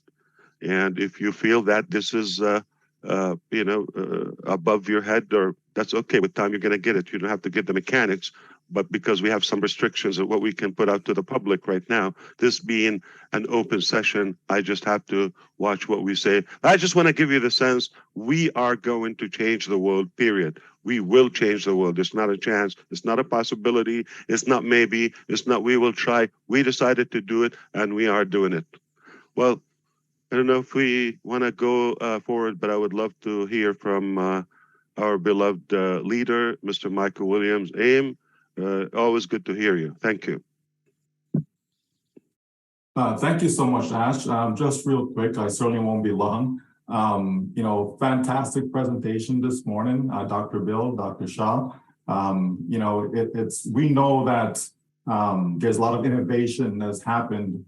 And if you feel that this is, above your head, or that's okay. With time, you're going to get it. You don't have to get the mechanics. But because we have some restrictions of what we can put out to the public right now, this being an open session, I just have to watch what we say. I just want to give you the sense we are going to change the world, period. We will change the world. It's not a chance. It's not a possibility. It's not maybe. It's not we will try. We decided to do it, and we are doing it. Well, I don't know if we want to go forward, but I would love to hear from our beloved leader, Mr. Michael Williams, AIM. Always good to hear you. Thank you. Thank you so much, Ash. Just real quick, I certainly won't be long. Fantastic presentation this morning, Dr. Bill, Dr. Shah. We know that there's a lot of innovation that's happened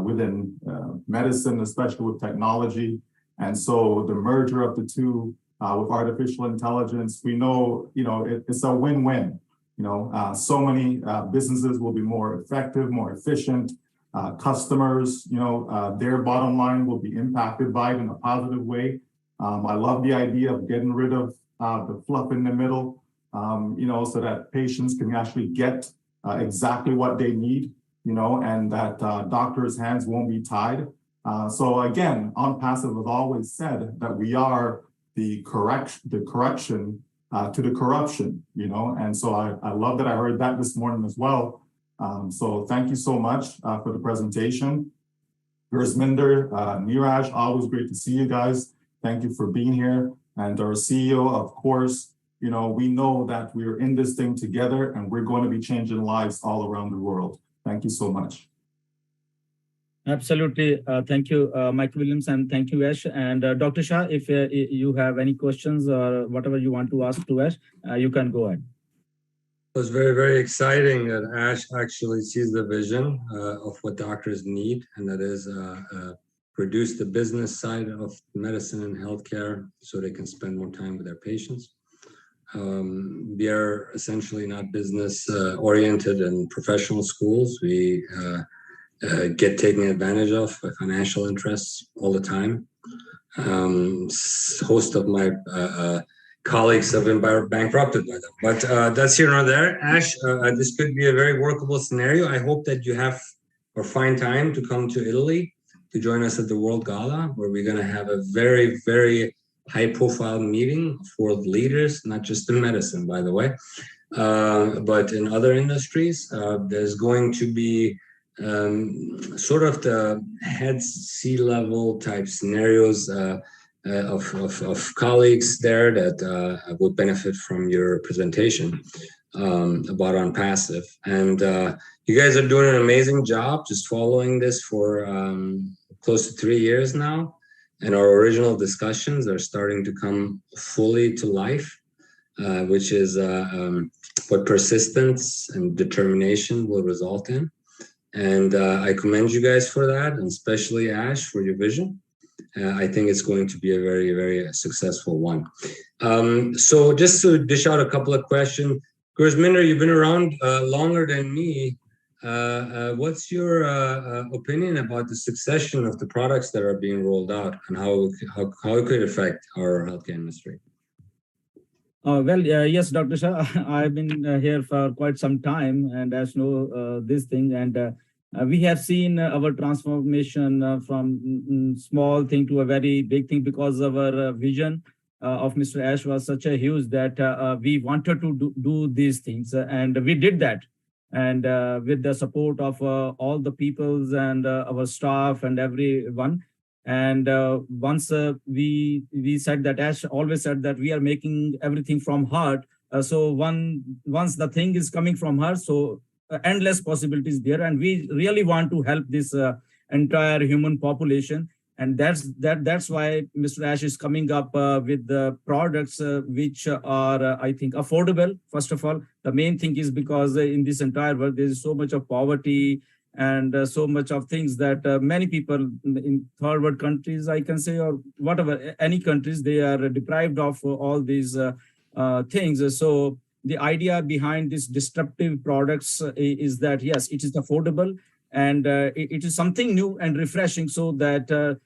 within medicine, especially with technology. And so the merger of the two with artificial intelligence, we know, it's a win-win. So many businesses will be more effective, more efficient. Customers, their bottom line will be impacted by it in a positive way. I love the idea of getting rid of the fluff in the middle, so that patients can actually get exactly what they need, and that doctors' hands won't be tied. So again, OnPassive has always said that we are the correction to the corruption, and so I love that I heard that this morning as well. So thank you so much for the presentation. Gursminder, Niraj, always great to see you guys. Thank you for being here. And our CEO, of course, we know that we're in this thing together and we're going to be changing lives all around the world. Thank you so much. Absolutely. Thank you, Mike Williams, and thank you, Ash. And Dr. Shah, if you have any questions or whatever you want to ask to Ash, you can go ahead. It was very, very exciting that Ash actually sees the vision of what doctors need, and that is produce the business side of medicine and healthcare so they can spend more time with their patients. We are essentially not business oriented in professional schools. We get taken advantage of by financial interests all the time. Host of my colleagues have been bankrupted by them, but that's here nor there. Ash, this could be a very workable scenario. I hope that you have or find time to come to Italy to join us at the World Gala, where we're going to have a very, very high-profile meeting for leaders, not just in medicine, by the way, but in other industries. There's going to be sort of the head C-level type scenarios of colleagues there that would benefit from your presentation about OnPassive. And you guys are doing an amazing job just following this for close to 3 years now. And our original discussions are starting to come fully to life, which is what persistence and determination will result in. And I commend you guys for that, and especially Ash for your vision. I think it's going to be a very, very successful one. So just to dish out a couple of questions, Gurminder, you've been around longer than me. What's your opinion about the succession of the products that are being rolled out and how it could affect our healthcare industry? Yes, Dr. Shah, I've been here for quite some time, and as you know, this thing, and we have seen our transformation from small thing to a very big thing, because our vision of Mr. Ash was such a huge that we wanted to do these things, and we did that. And with the support of all the peoples and our staff and everyone. And once we said that, Ash always said that we are making everything from heart. So once the thing is coming from her, so endless possibilities there, and we really want to help this entire human population. And that's why Mr. Ash is coming up with the products which are, I think, affordable. First of all, the main thing is because in this entire world, there is so much of poverty and so much of things that many people in third world countries, I can say, or whatever, any countries, they are deprived of all these things. So the idea behind these disruptive products is that, yes, it is affordable, and it is something new and refreshing, so that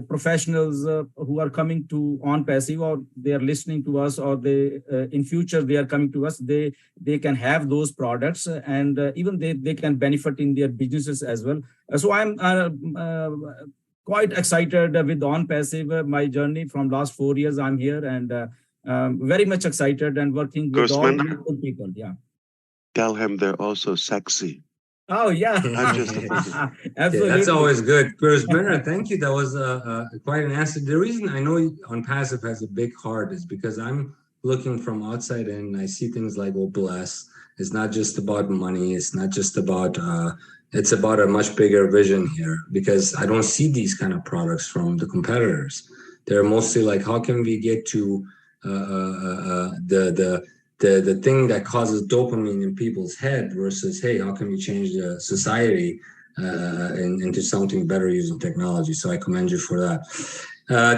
professionals who are coming to OnPassive, or they are listening to us, or they in future they are coming to us, they can have those products, and even they can benefit in their businesses as well. So I'm quite excited with OnPassive. My journey from last 4 years, I'm here, and very much excited and working with all the good people. Yeah. Tell him they're also sexy. Oh, yeah. Absolutely. Absolutely. That's always good. Gurminder, thank you. That was quite an answer. The reason I know OnPassive has a big heart is because I'm looking from outside in. I see things like, oh, bless. It's not just about money. It's not just about, it's about a much bigger vision here, because I don't see these kind of products from the competitors. They're mostly like, how can we get to the thing that causes dopamine in people's head versus, hey, how can we change the society into something better using technology? So I commend you for that.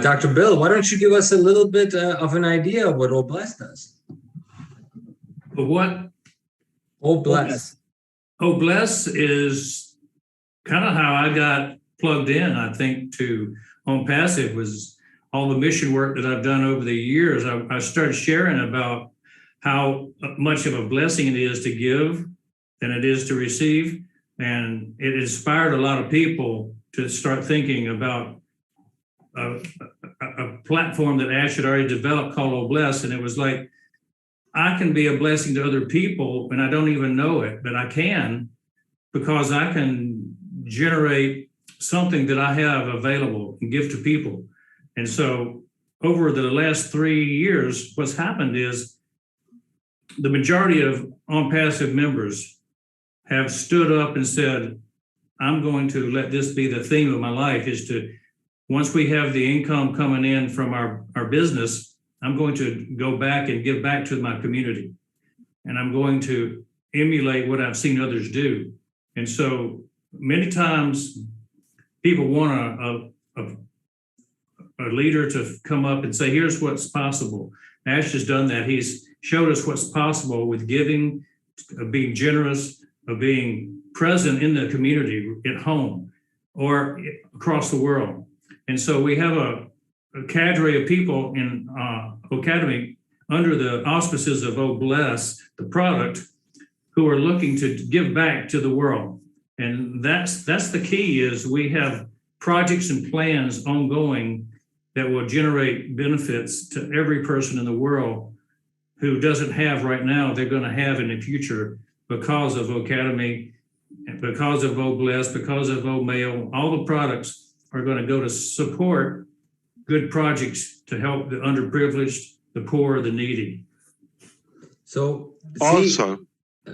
Dr. Bill, why don't you give us a little bit of an idea of what OBless does? What? OBless. OBless is kind of how I got plugged in, I think, to OnPassive, was all the mission work that I've done over the years. I started sharing about how much of a blessing it is to give than it is to receive. And it inspired a lot of people to start thinking about a platform that Ash had already developed called OBless. And it was like, I can be a blessing to other people, and I don't even know it, but I can, because I can generate something that I have available and give to people. And so over the last 3 years, what's happened is the majority of OnPassive members have stood up and said, I'm going to let this be the theme of my life, is to, once we have the income coming in from our business, I'm going to go back and give back to my community. And I'm going to emulate what I've seen others do. And so many times people want a leader to come up and say, here's what's possible. Ash has done that. He's showed us what's possible with giving, of being generous, of being present in the community, at home, or across the world. And so we have a cadre of people in Academy under the auspices of OBless, the product, who are looking to give back to the world. And that's the key, is we have projects and plans ongoing that will generate benefits to every person in the world who doesn't have right now. They're going to have in the future because of Academy, because of OBless, because of OMail. All the products are going to go to support good projects to help the underprivileged, the poor, the needy. So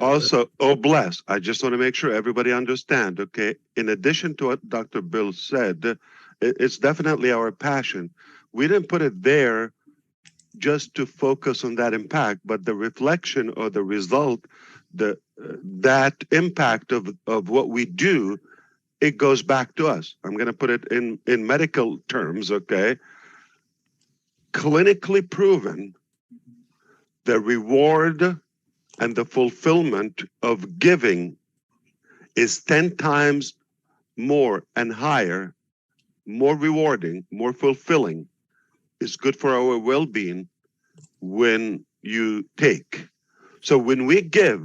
Also, oh bless, I just want to make sure everybody understand, okay? In addition to what Dr. Bill said, it's definitely our passion. We didn't put it there just to focus on that impact, but the reflection or the result, that impact of what we do, it goes back to us. I'm going to put it in medical terms, okay? Clinically proven, the reward and the fulfillment of giving is 10 times more and higher, more rewarding, more fulfilling. It's good for our well-being when you take. So when we give,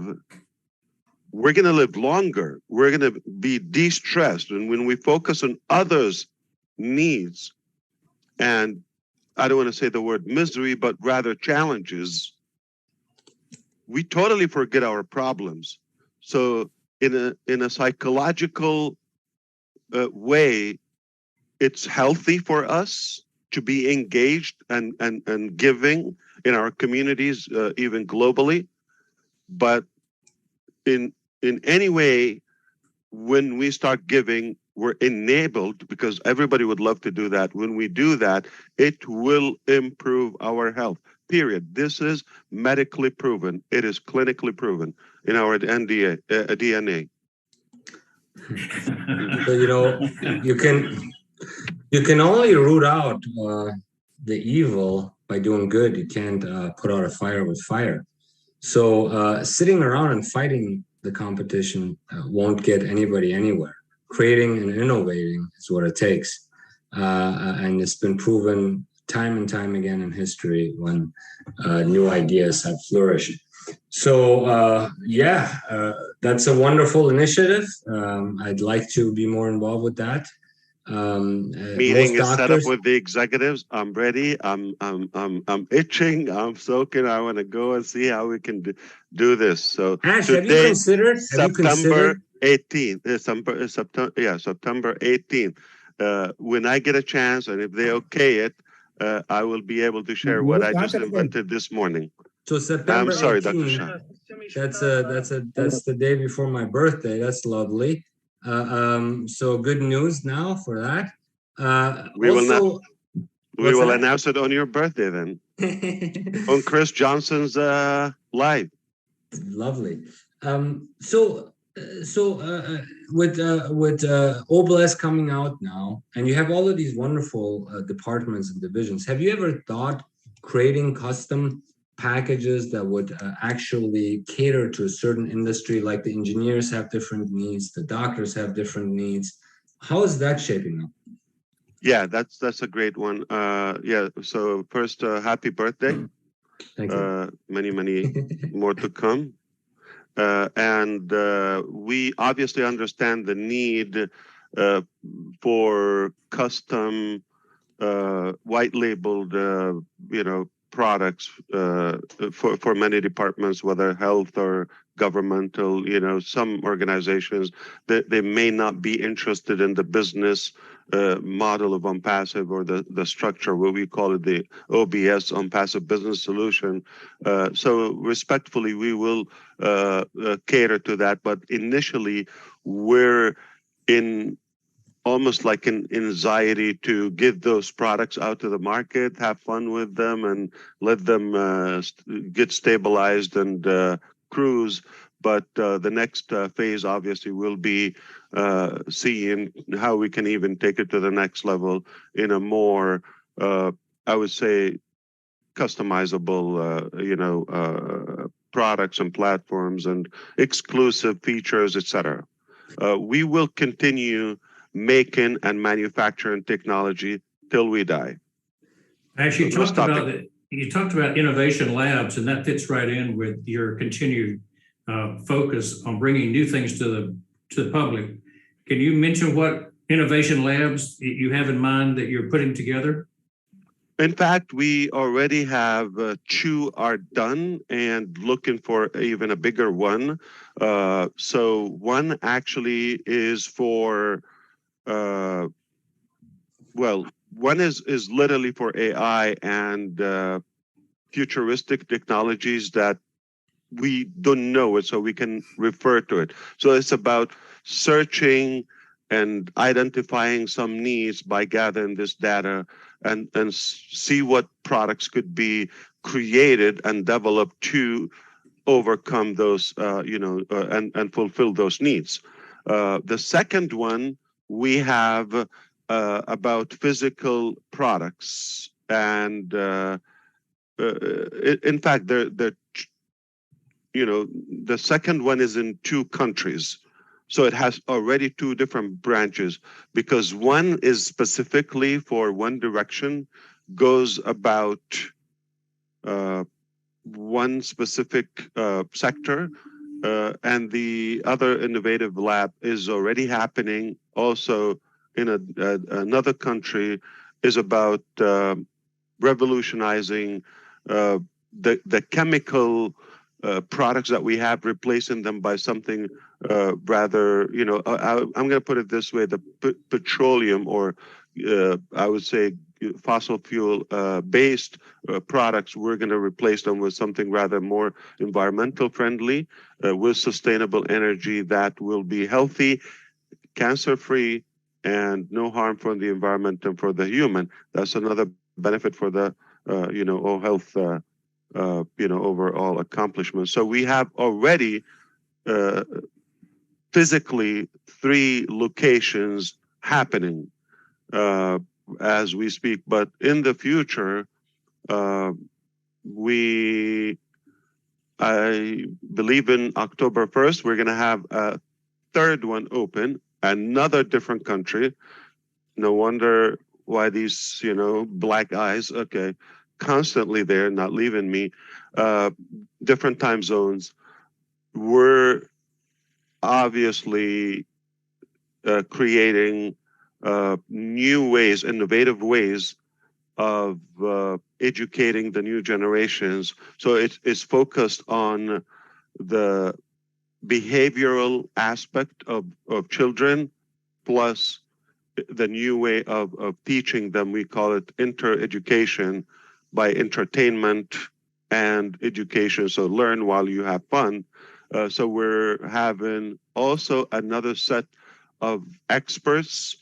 we're going to live longer. We're going to be de-stressed. And when we focus on others' needs, and I don't want to say the word misery, but rather challenges, we totally forget our problems. So in a psychological way, it's healthy for us to be engaged and giving in our communities, even globally. But in any way, when we start giving, we're enabled, because everybody would love to do that. When we do that, it will improve our health. Period. This is medically proven. It is clinically proven in our DNA. So, you can only root out the evil by doing good. You can't put out a fire with fire. So sitting around and fighting the competition won't get anybody anywhere. Creating and innovating is what it takes. And it's been proven time and time again in history when new ideas have flourished. So that's a wonderful initiative. I'd like to be more involved with that. Meeting is set up with the executives. I'm ready. I'm itching. I'm soaking. I want to go and see how we can do this. So Ash, today, September 18th. September 18th. When I get a chance, and if they okay it, I will be able to share what I just invented this morning. So September 18th, sorry, Dr. Shah. That's the day before my birthday. That's lovely. So good news now for that. We will announce it on your birthday then. On Chris Johnson's live. Lovely. With OBLS coming out now, and you have all of these wonderful departments and divisions, have you ever thought creating custom packages that would actually cater to a certain industry? Like the engineers have different needs, the doctors have different needs. How is that shaping up? Yeah, that's a great one. So first, happy birthday. Thank you. Many more to come. And we obviously understand the need for custom white labeled products for many departments, whether health or governmental. Some organizations they may not be interested in the business model of OnPassive or the structure, what we call it, the OBS, OnPassive Business Solution. So respectfully, we will cater to that. But initially, we're in almost like an anxiety to get those products out to the market, have fun with them, and let them get stabilized and cruise. But the next phase, obviously, will be seeing how we can even take it to the next level in a more, I would say, customizable, products and platforms and exclusive features, etc. We will continue making and manufacturing technology till we die. Actually, you talked about innovation labs, and that fits right in with your continued focus on bringing new things to the public. Can you mention what innovation labs you have in mind that you're putting together? In fact, we already have 2 are done and looking for even a bigger one. So one actually is for, one is literally for AI and futuristic technologies that we don't know it, so we can refer to it. So it's about searching and identifying some needs by gathering this data and see what products could be created and developed to overcome those, and fulfill those needs. The second one, we have about physical products. And in fact, the second one is in 2 countries. So it has already 2 different branches, because one is specifically for one direction, goes about one specific sector, and the other innovative lab is already happening also in another country, is about revolutionizing the chemical products that we have, replacing them by something rather, I'm going to put it this way, the petroleum, or I would say fossil fuel based products, we're going to replace them with something rather more environmental friendly, with sustainable energy that will be healthy, cancer free, and no harm for the environment and for the human. That's another benefit for the health overall accomplishment. So we have already physically 3 locations happening as we speak. But in the future, I believe in October 1st, we're going to have a 3rd one open, another different country. No wonder why these, black eyes, okay, constantly there, not leaving me, different time zones. We're obviously creating new ways, innovative ways of educating the new generations. So it's focused on the behavioral aspect of children, plus the new way of teaching them. We call it inter-education, by entertainment and education. So learn while you have fun. So we're having also another set of experts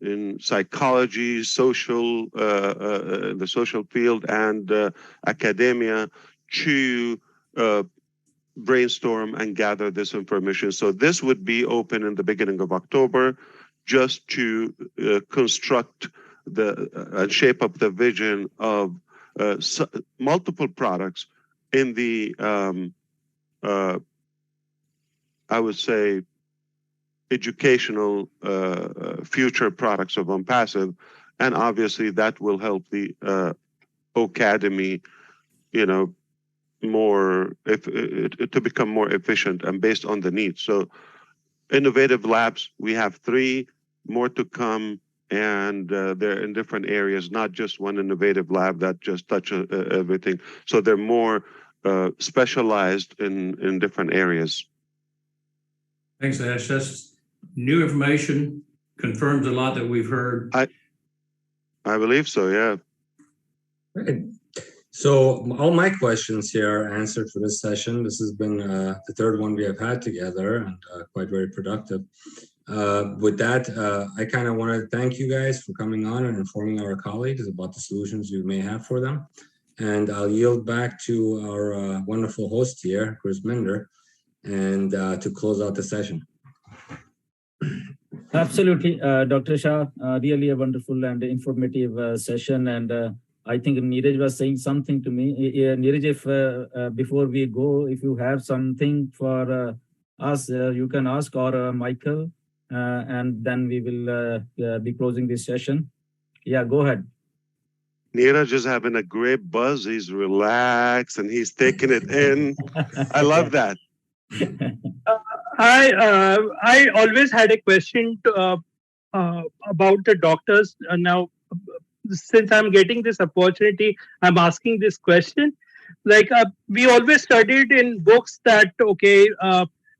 in psychology, the social field, and academia to brainstorm and gather this information. So this would be open in the beginning of October, just to construct and shape up the vision of multiple products in the, I would say, educational future products of OnPassive. And obviously that will help the Academy, more to become more efficient and based on the needs. So innovative labs, we have 3 more to come, and they're in different areas, not just one innovative lab that just touches everything. So they're more specialized in different areas. Thanks, Ash. That's new information, confirms a lot that we've heard. I believe so, yeah. Great. So all my questions here are answered for this session. This has been the 3rd one we have had together, and quite very productive. With that, I kind of want to thank you guys for coming on and informing our colleagues about the solutions you may have for them. And I'll yield back to our wonderful host here, Chris Minder, and to close out the session. Absolutely, Dr. Shah, really a wonderful and informative session. And I think Neeraj was saying something to me. Neeraj, if before we go, if you have something for us, you can ask, or Michael, and then we will be closing this session. Yeah, go ahead. Neeraj is having a great buzz. He's relaxed and he's taking it in. I love that. I always had a question about the doctors. Now, since I'm getting this opportunity, I'm asking this question. Like we always studied in books that, okay,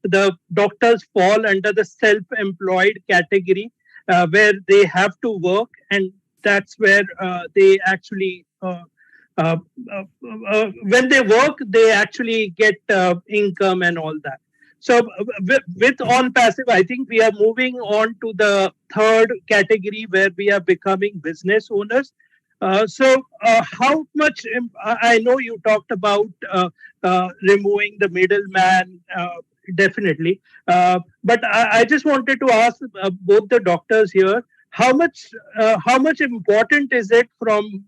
the doctors fall under the self-employed category, where they have to work and that's where they actually, when they work, they actually get income and all that. So with on passive, I think we are moving on to the third category where we are becoming business owners. So how much, I know you talked about removing the middleman, definitely. But I just wanted to ask both the doctors here, how much important is it from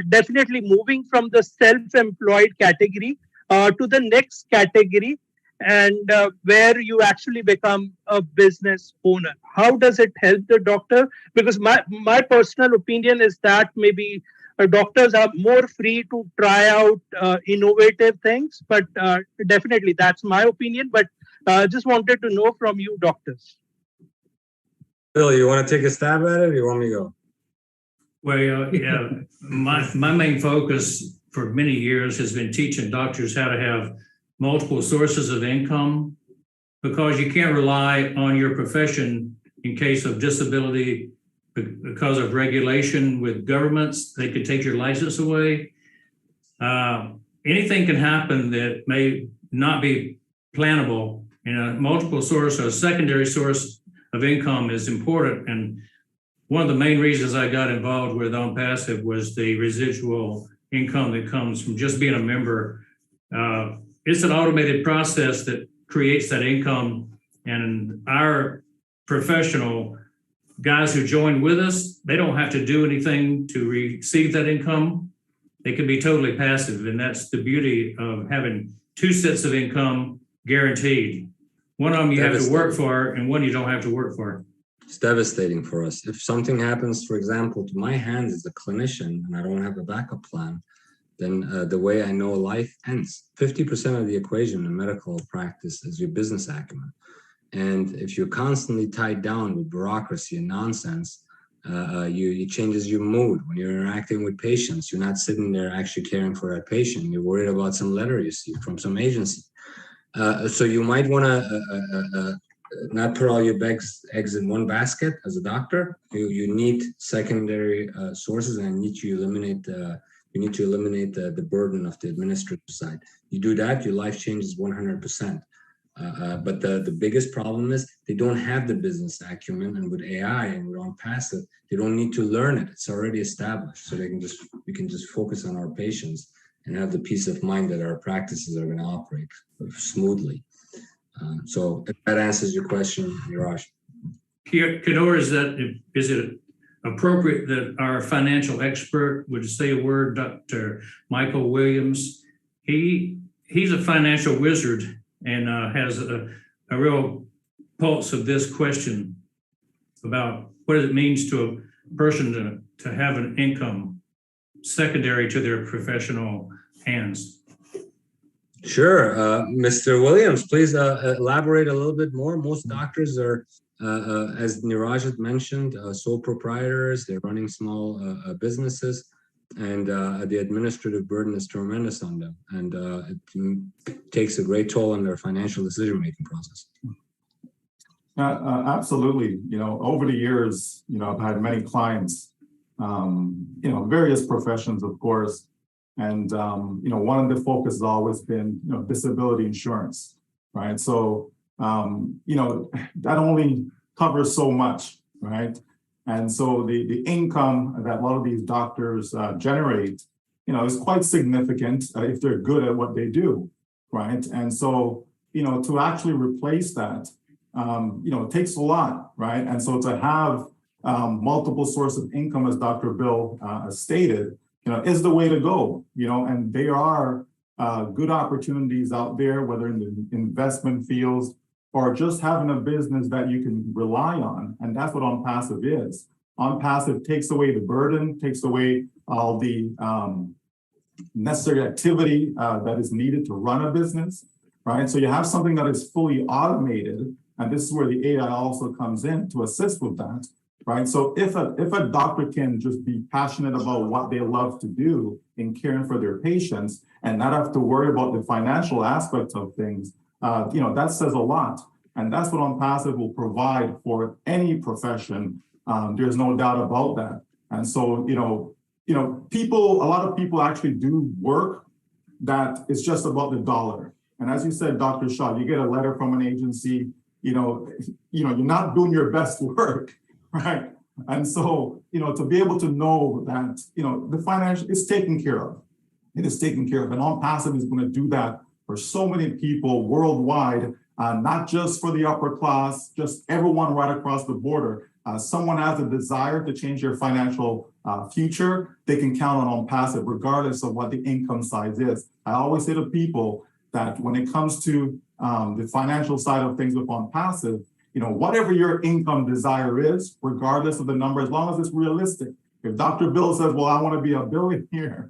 definitely moving from the self-employed category to the next category, and where you actually become a business owner? How does it help the doctor? Because my personal opinion is that maybe doctors are more free to try out innovative things, but definitely that's my opinion. But just wanted to know from you doctors. Bill, you want to take a stab at it, or you want me to go? Well, yeah, my main focus for many years has been teaching doctors how to have multiple sources of income, because you can't rely on your profession in case of disability because of regulation with governments. They could take your license away. Anything can happen that may not be plannable. Multiple source or a secondary source of income is important. And one of the main reasons I got involved with On Passive was the residual income that comes from just being a member. It's an automated process that creates that income, and our professional guys who join with us, they don't have to do anything to receive that income. They can be totally passive, and that's the beauty of having two sets of income guaranteed. One of them you have to work for, and one you don't have to work for. It's devastating for us. If something happens, for example, to my hands as a clinician, and I don't have a backup plan, then the way I know life ends. 50% of the equation in medical practice is your business acumen. And if you're constantly tied down with bureaucracy and nonsense, it changes your mood. When you're interacting with patients, you're not sitting there actually caring for that patient. You're worried about some letter you see from some agency. So you might want to not put all your eggs in one basket as a doctor. You need secondary sources, and you need to eliminate the burden of the administrative side. You do that, your life changes 100%. But the biggest problem is they don't have the business acumen, and with AI and with On Passive, they don't need to learn it. It's already established, so we can just focus on our patients and have the peace of mind that our practices are going to operate smoothly. So if that answers your question, Niraj. Kador, is it appropriate that our financial expert would say a word, Dr. Michael Williams? He's a financial wizard and has a real pulse of this question about what it means to a person to have an income secondary to their professional hands. Sure. Mr. Williams, please elaborate a little bit more. Most doctors are, as Niraj had mentioned, sole proprietors. They're running small businesses, and the administrative burden is tremendous on them, and it takes a great toll on their financial decision-making process. Absolutely. Over the years, I've had many clients, various professions, of course. And, one of the focus has always been, disability insurance, right? So, that only covers so much, right? And so the income that a lot of these doctors generate, is quite significant if they're good at what they do, right? And so, to actually replace that, it takes a lot, right? And so to have multiple sources of income, as Dr. Bill stated, is the way to go, and there are good opportunities out there, whether in the investment fields or just having a business that you can rely on. And that's what On Passive is. On Passive takes away the burden, takes away all the necessary activity that is needed to run a business, right? So you have something that is fully automated, and this is where the AI also comes in to assist with that. Right. So if a doctor can just be passionate about what they love to do in caring for their patients and not have to worry about the financial aspects of things, that says a lot. And that's what On Passive will provide for any profession. There's no doubt about that. And so, people, a lot of people actually do work that is just about the dollar. And as you said, Dr. Shah, you get a letter from an agency, you're not doing your best work, right? And so, to be able to know that, the financial is taken care of. It is taken care of. And OnPassive is going to do that for so many people worldwide, not just for the upper class, just everyone right across the border. Someone has a desire to change their financial future, they can count on OnPassive regardless of what the income size is. I always say to people that when it comes to the financial side of things with OnPassive, whatever your income desire is, regardless of the number, as long as it's realistic. If Dr. Bill says, well, I want to be a billionaire,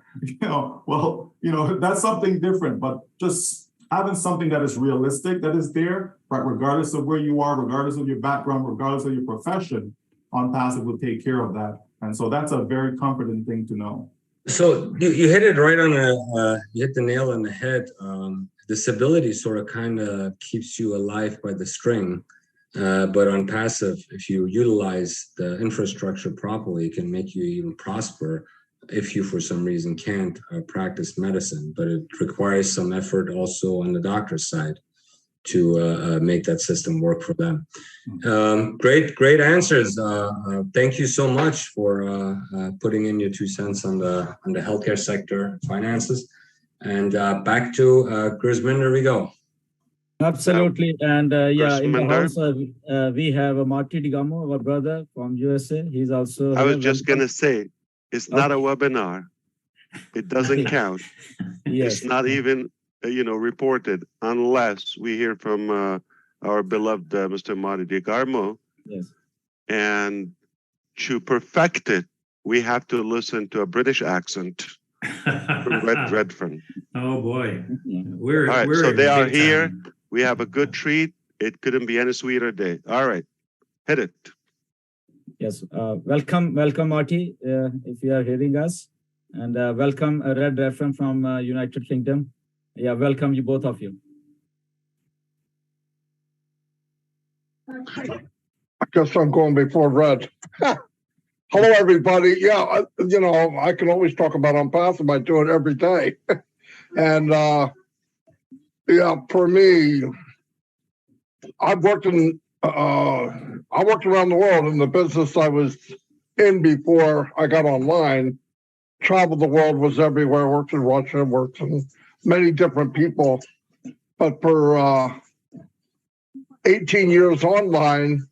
that's something different, but just having something that is realistic, that is there, right, regardless of where you are, regardless of your background, regardless of your profession, OnPassive will take care of that. And so that's a very comforting thing to know. So you hit it right on you hit the nail on the head. Disability sort of kind of keeps you alive by the string. But OnPassive, if you utilize the infrastructure properly, it can make you even prosper if you, for some reason, can't practice medicine. But it requires some effort also on the doctor's side to make that system work for them. Great answers. Thank you so much for putting in your 2 cents on the healthcare sector finances. And back to Grisminder we go. Absolutely. And in the Grisminder. house, we have Marty Digamo, our brother from USA. He's also. I was just going to say, it's not a webinar. It doesn't count. Yes. It's not even, reported unless we hear from our beloved Mr. Marty Digamo. Yes. And to perfect it, we have to listen to a British accent. Redfern. Oh boy. All right, so they are here. We have a good treat. It couldn't be any sweeter day. All right, hit it. Yes, welcome, Marty, if you are hearing us. And welcome, Red Redfern from United Kingdom. Yeah, welcome you, both of you. I guess I'm going before Red. Hello, everybody. Yeah, I can always talk about OnPassive. I do it every day. And for me, I worked around the world in the business I was in before I got online. Traveled the world, was everywhere, worked in Russia, worked in many different people. But for 18 years online,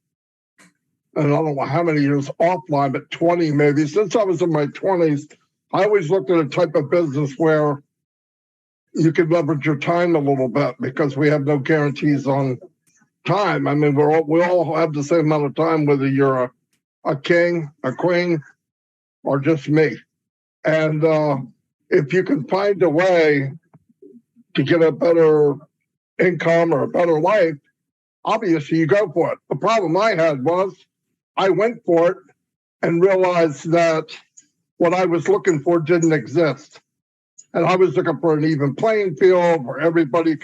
and I don't know how many years offline, but 20 maybe, since I was in my 20s, I always looked at a type of business where you could leverage your time a little bit because we have no guarantees on time. I mean, we all have the same amount of time, whether you're a king, a queen, or just me. And if you can find a way to get a better income or a better life, obviously you go for it. The problem I had was I went for it and realized that what I was looking for didn't exist. And I was looking for an even playing field where everybody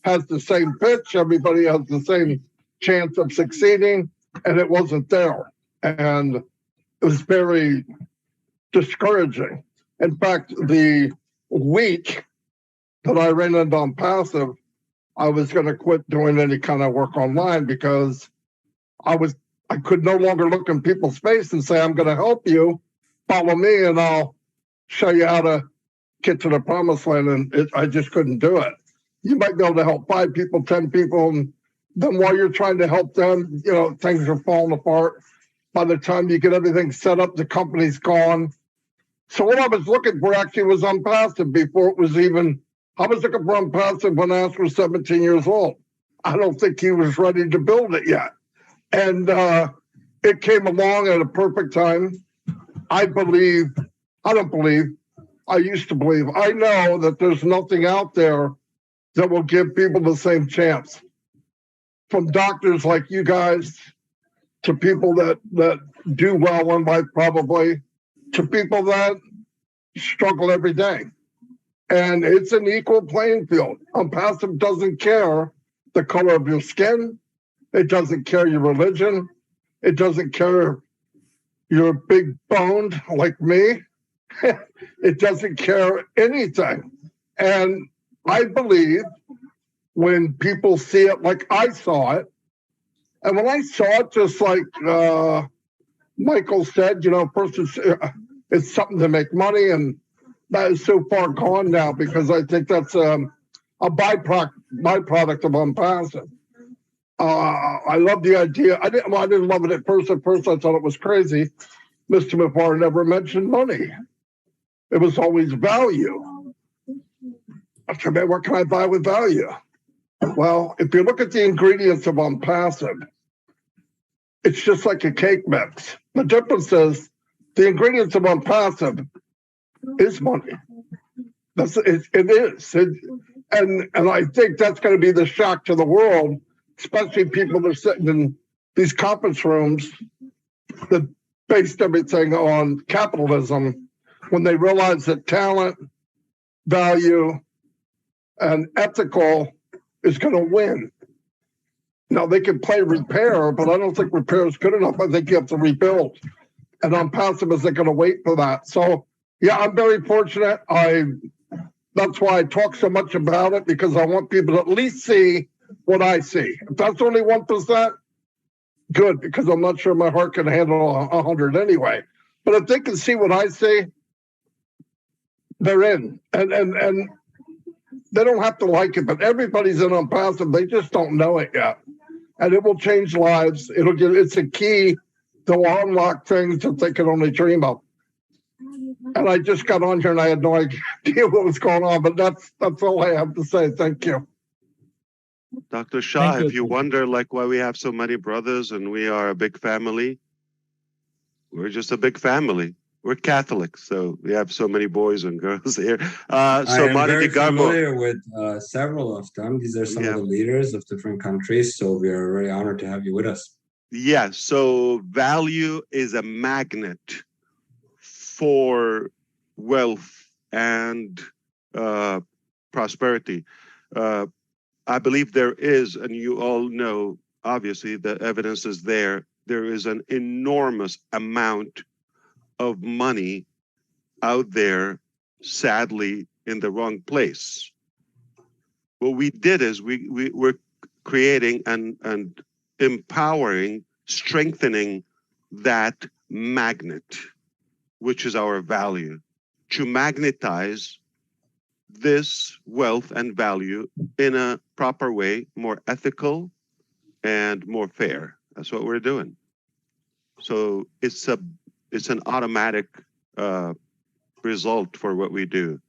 has the same pitch, everybody has the same chance of succeeding, and it wasn't there. And it was very discouraging. In fact, the week that I ran into OnPassive, I was going to quit doing any kind of work online because I could no longer look in people's face and say, I'm going to help you, follow me, and I'll show you how to get to the promised land. And I just couldn't do it. You might be able to help 5 people, 10 people, and then while you're trying to help them, things are falling apart. By the time you get everything set up, the company's gone. So what I was looking for actually was OnPassive before it was even, I was looking for OnPassive when Ash was 17 years old. I don't think he was ready to build it yet. And it came along at a perfect time. I used to believe, I know that there's nothing out there that will give people the same chance. From doctors like you guys, to people that do well in life probably, to people that struggle every day. And it's an equal playing field. OnPassive doesn't care the color of your skin. It doesn't care your religion. It doesn't care you're big boned like me, it doesn't care anything. And I believe when people see it like I saw it, and when I saw it, just like Michael said, it's something to make money, and that is so far gone now because I think that's a byproduct of unpassive. I love the idea. I didn't love it at first. At first, I thought it was crazy. Mr. Mufareh never mentioned money. It was always value. I said, man, what can I buy with value? Well, if you look at the ingredients of unpassive, it's just like a cake mix. The difference is the ingredients of unpassive is money. It is. And I think that's going to be the shock to the world, especially people that are sitting in these conference rooms that based everything on capitalism, when they realize that talent, value, and ethical is going to win. Now, they can play repair, but I don't think repair is good enough. I think you have to rebuild. And unpassive isn't going to wait for that. So, yeah, I'm very fortunate. That's why I talk so much about it, because I want people to at least see what I see. If that's only 1%, good, because I'm not sure my heart can handle 100 anyway. But if they can see what I see, they're in. And they don't have to like it, but everybody's in unpassive. They just don't know it yet. And it will change lives. It's a key to unlock things that they can only dream of. And I just got on here and I had no idea what was going on, but that's all I have to say. Thank you. Dr. Shah, if you wonder like why we have so many brothers and we are a big family, we're just a big family. We're Catholics, so we have so many boys and girls here. I am very familiar with several of them. These are some of the leaders of different countries, so we are very honored to have you with us. Yeah, so value is a magnet for wealth and prosperity. I believe there is, and you all know, obviously the evidence is there is an enormous amount of money out there, sadly, in the wrong place. What we did is we're creating and empowering, strengthening that magnet, which is our value, to magnetize this wealth and value in a proper way, more ethical and more fair. That's what we're doing. So it's an automatic result for what we do.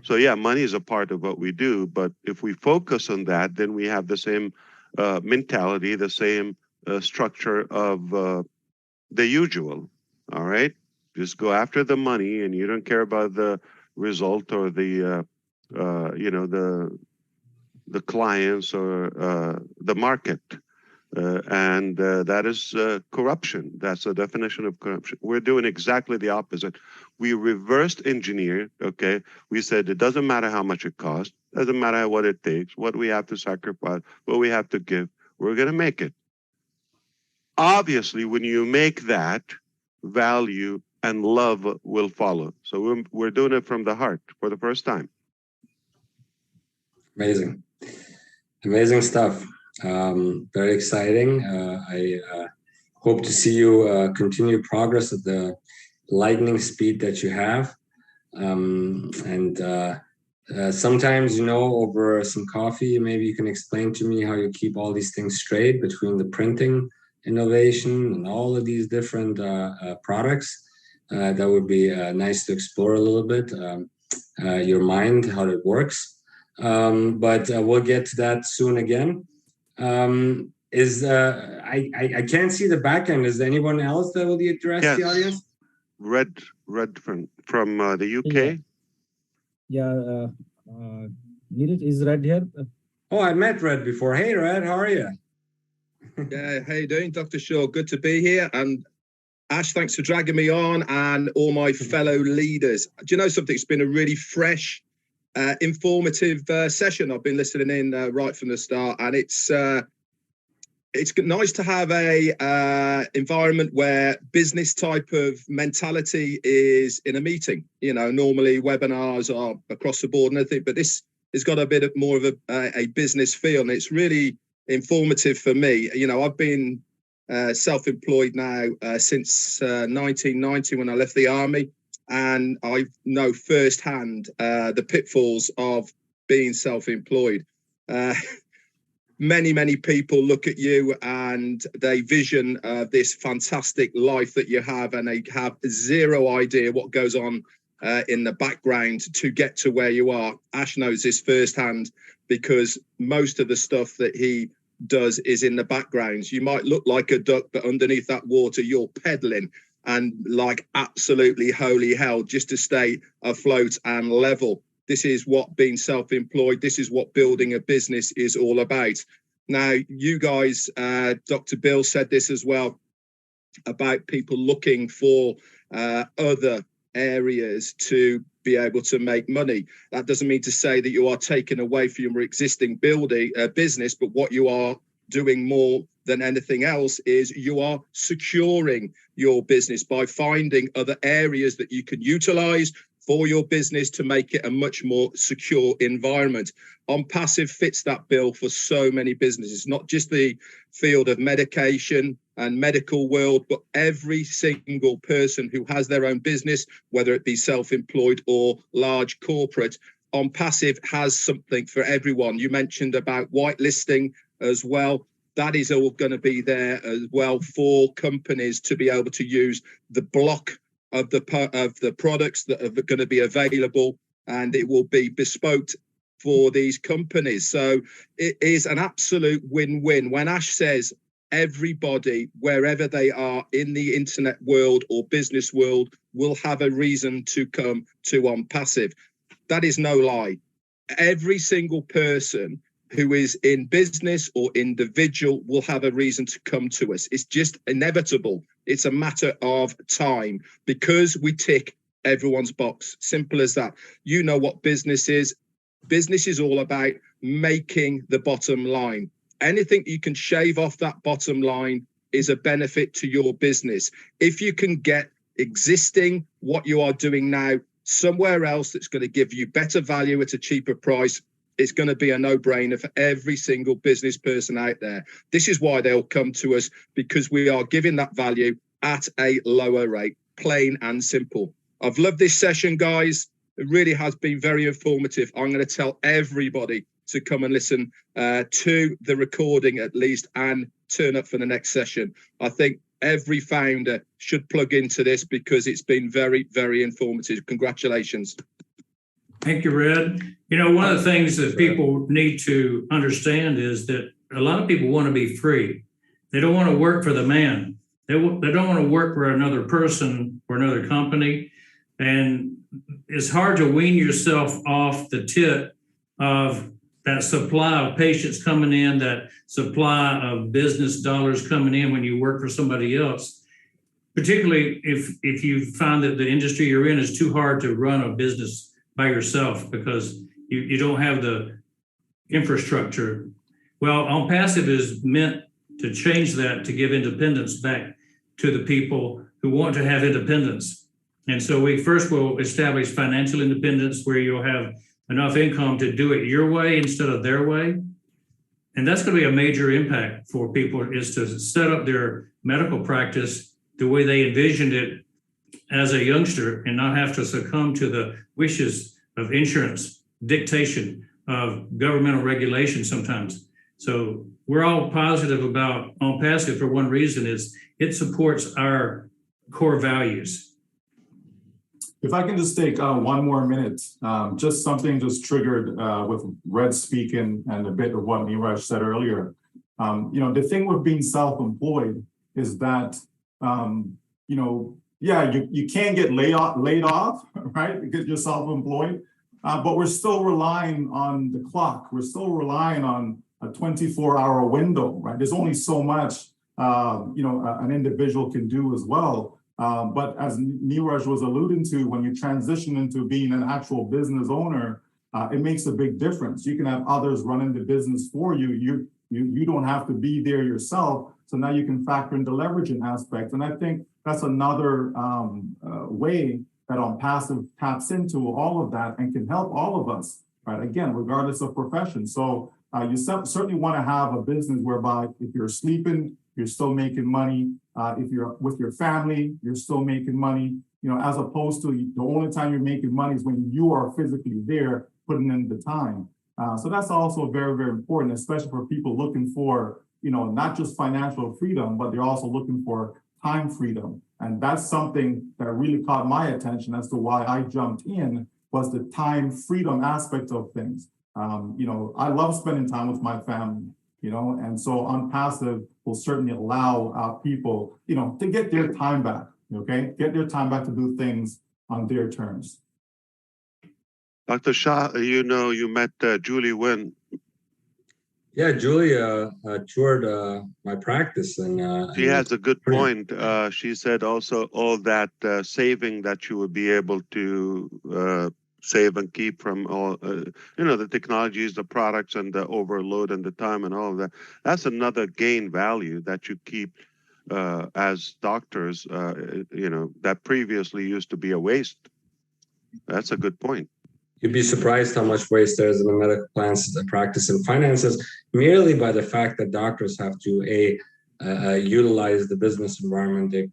So yeah, money is a part of what we do, but if we focus on that, then we have the same mentality, the same structure of the usual. All right, just go after the money, and you don't care about the result or the the clients or the market. And that is corruption. That's the definition of corruption. We're doing exactly the opposite. We reversed engineered, okay? We said it doesn't matter how much it costs, doesn't matter what it takes, what we have to sacrifice, what we have to give, we're going to make it. Obviously, when you make that, value and love will follow. So we're doing it from the heart for the first time. Amazing. Amazing stuff. Very exciting. I hope to see you continue progress at the lightning speed that you have. Sometimes, over some coffee, maybe you can explain to me how you keep all these things straight between the printing innovation and all of these different products. That would be nice to explore a little bit, your mind, how it works. But we'll get to that soon again. I can't see the back end. Is there anyone else that will address the audience? Red from the UK. Yeah, Neeraj, is Red here? Oh, I met Red before. Hey, Red, how are you? Yeah, how you doing, Dr. Shaw? Good to be here. And Ash, thanks for dragging me on, and all my fellow leaders. Do you know something? It's been a really fresh, informative session. I've been listening in right from the start, and it's it's nice to have a environment where business type of mentality is in a meeting. You know, normally webinars are across the board and everything, but this has got a bit more of a business feel, and it's really informative for me. You know, I've been self-employed now since 1990 when I left the army, and I know firsthand the pitfalls of being self-employed. Many people look at you and they vision this fantastic life that you have, and they have zero idea what goes on in the background to get to where you are. Ash knows this firsthand because most of the stuff that he does is in the background. You might look like a duck, but underneath that water you're pedaling and like absolutely holy hell just to stay afloat and level. This is what being self-employed, this is what building a business is all about. Now, you guys, Dr. Bill said this as well about people looking for other areas to be able to make money. That doesn't mean to say that you are taking away from your existing building business, but what you are doing more than anything else is you are securing your business by finding other areas that you can utilize for your business to make it a much more secure environment. On Passive fits that bill for so many businesses, not just the field of medication and medical world, but every single person who has their own business, whether it be self-employed or large corporate. On Passive has something for everyone. You mentioned about whitelisting as well. That is all going to be there as well for companies to be able to use the block of the products that are going to be available, and it will be bespoke for these companies. So it is an absolute win-win. When Ash says everybody, wherever they are in the internet world or business world, will have a reason to come to On Passive, that is no lie. Every single person who is in business or individual will have a reason to come to us. It's just inevitable. It's a matter of time because we tick everyone's box. Simple as that. You know what business is. Business is all about making the bottom line. Anything you can shave off that bottom line is a benefit to your business. If you can get existing what you are doing now somewhere else that's going to give you better value at a cheaper price, it's going to be a no-brainer for every single business person out there. This is why they'll come to us, because we are giving that value at a lower rate, plain and simple. I've loved this session, guys. It really has been very informative. I'm going to tell everybody to come and listen to the recording at least and turn up for the next session. I think every founder should plug into this because it's been very, very informative. Congratulations. Thank you, Red. You know, one of the things that people need to understand is that a lot of people want to be free. They don't want to work for the man. They don't want to work for another person or another company. And it's hard to wean yourself off the tip of that supply of patients coming in, that supply of business dollars coming in when you work for somebody else. Particularly if you find that the industry you're in is too hard to run a business by yourself because you don't have the infrastructure. Well, On Passive is meant to change that, to give independence back to the people who want to have independence. And so we first will establish financial independence where you'll have enough income to do it your way instead of their way. And that's going to be a major impact for people, is to set up their medical practice the way they envisioned it as a youngster and not have to succumb to the wishes of insurance, dictation of governmental regulation sometimes. So we're all positive about On Passive for one reason, is it supports our core values. If I can just take 1 more minute, just something just triggered with Red speaking and a bit of what Neeraj said earlier. You know, the thing with being self-employed is that, you know, yeah, you can get laid off, right? Because you're self-employed, but we're still relying on the clock. We're still relying on a 24-hour window, right? There's only so much, you know, an individual can do as well. But as Neeraj was alluding to, when you transition into being an actual business owner, it makes a big difference. You can have others running the business for you. You don't have to be there yourself. So now you can factor in the leveraging aspect. And I think that's another way that OnPassive taps into all of that and can help all of us, right? Again, regardless of profession. So you certainly want to have a business whereby if you're sleeping, you're still making money. If you're with your family, you're still making money, as opposed to the only time you're making money is when you are physically there putting in the time. So that's also very, very important, especially for people looking for, not just financial freedom, but they're also looking for time freedom. And that's something that really caught my attention as to why I jumped in, was the time freedom aspect of things. I love spending time with my family, and so OnPassive will certainly allow people, to get their time back, get their time back to do things on their terms. Dr. Shah, you met Julie Nguyen. Yeah, Julie toured my practice, and she has a good point. She said also all that saving that you would be able to save and keep from all, the technologies, the products, and the overload and the time and all of that. That's another gain value that you keep as doctors, that previously used to be a waste. That's a good point. You'd be surprised how much waste there is in the medical plans, practice, and finances, merely by the fact that doctors have to utilize the business environment they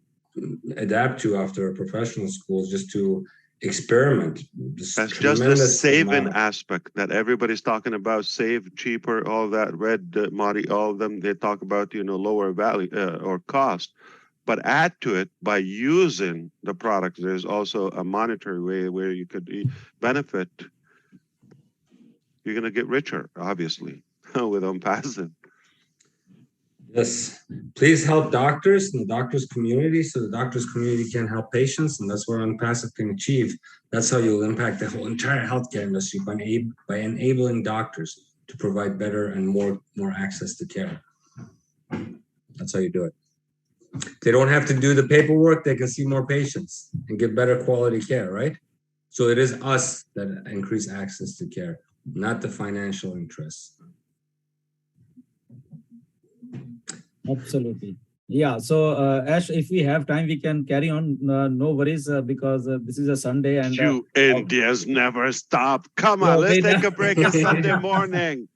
adapt to after professional schools just to experiment. That's just the saving aspect that everybody's talking about. Save cheaper, all that. Marty, all of them, they talk about lower value or cost. But add to it, by using the product, there's also a monetary way where you could benefit. You're going to get richer, obviously, with OnPassive. Yes. Please help doctors and the doctors community so the doctors community can help patients, and that's where OnPassive can achieve. That's how you'll impact the whole entire healthcare industry, by enabling doctors to provide better and more access to care. That's how you do it. They don't have to do the paperwork. They can see more patients and get better quality care, right? So it is us that increase access to care, not the financial interests. Absolutely. Yeah. So, Ash, if we have time, we can carry on. No worries, because this is a Sunday. And you Indians never stop. Come on, let's take a break. It's Sunday morning.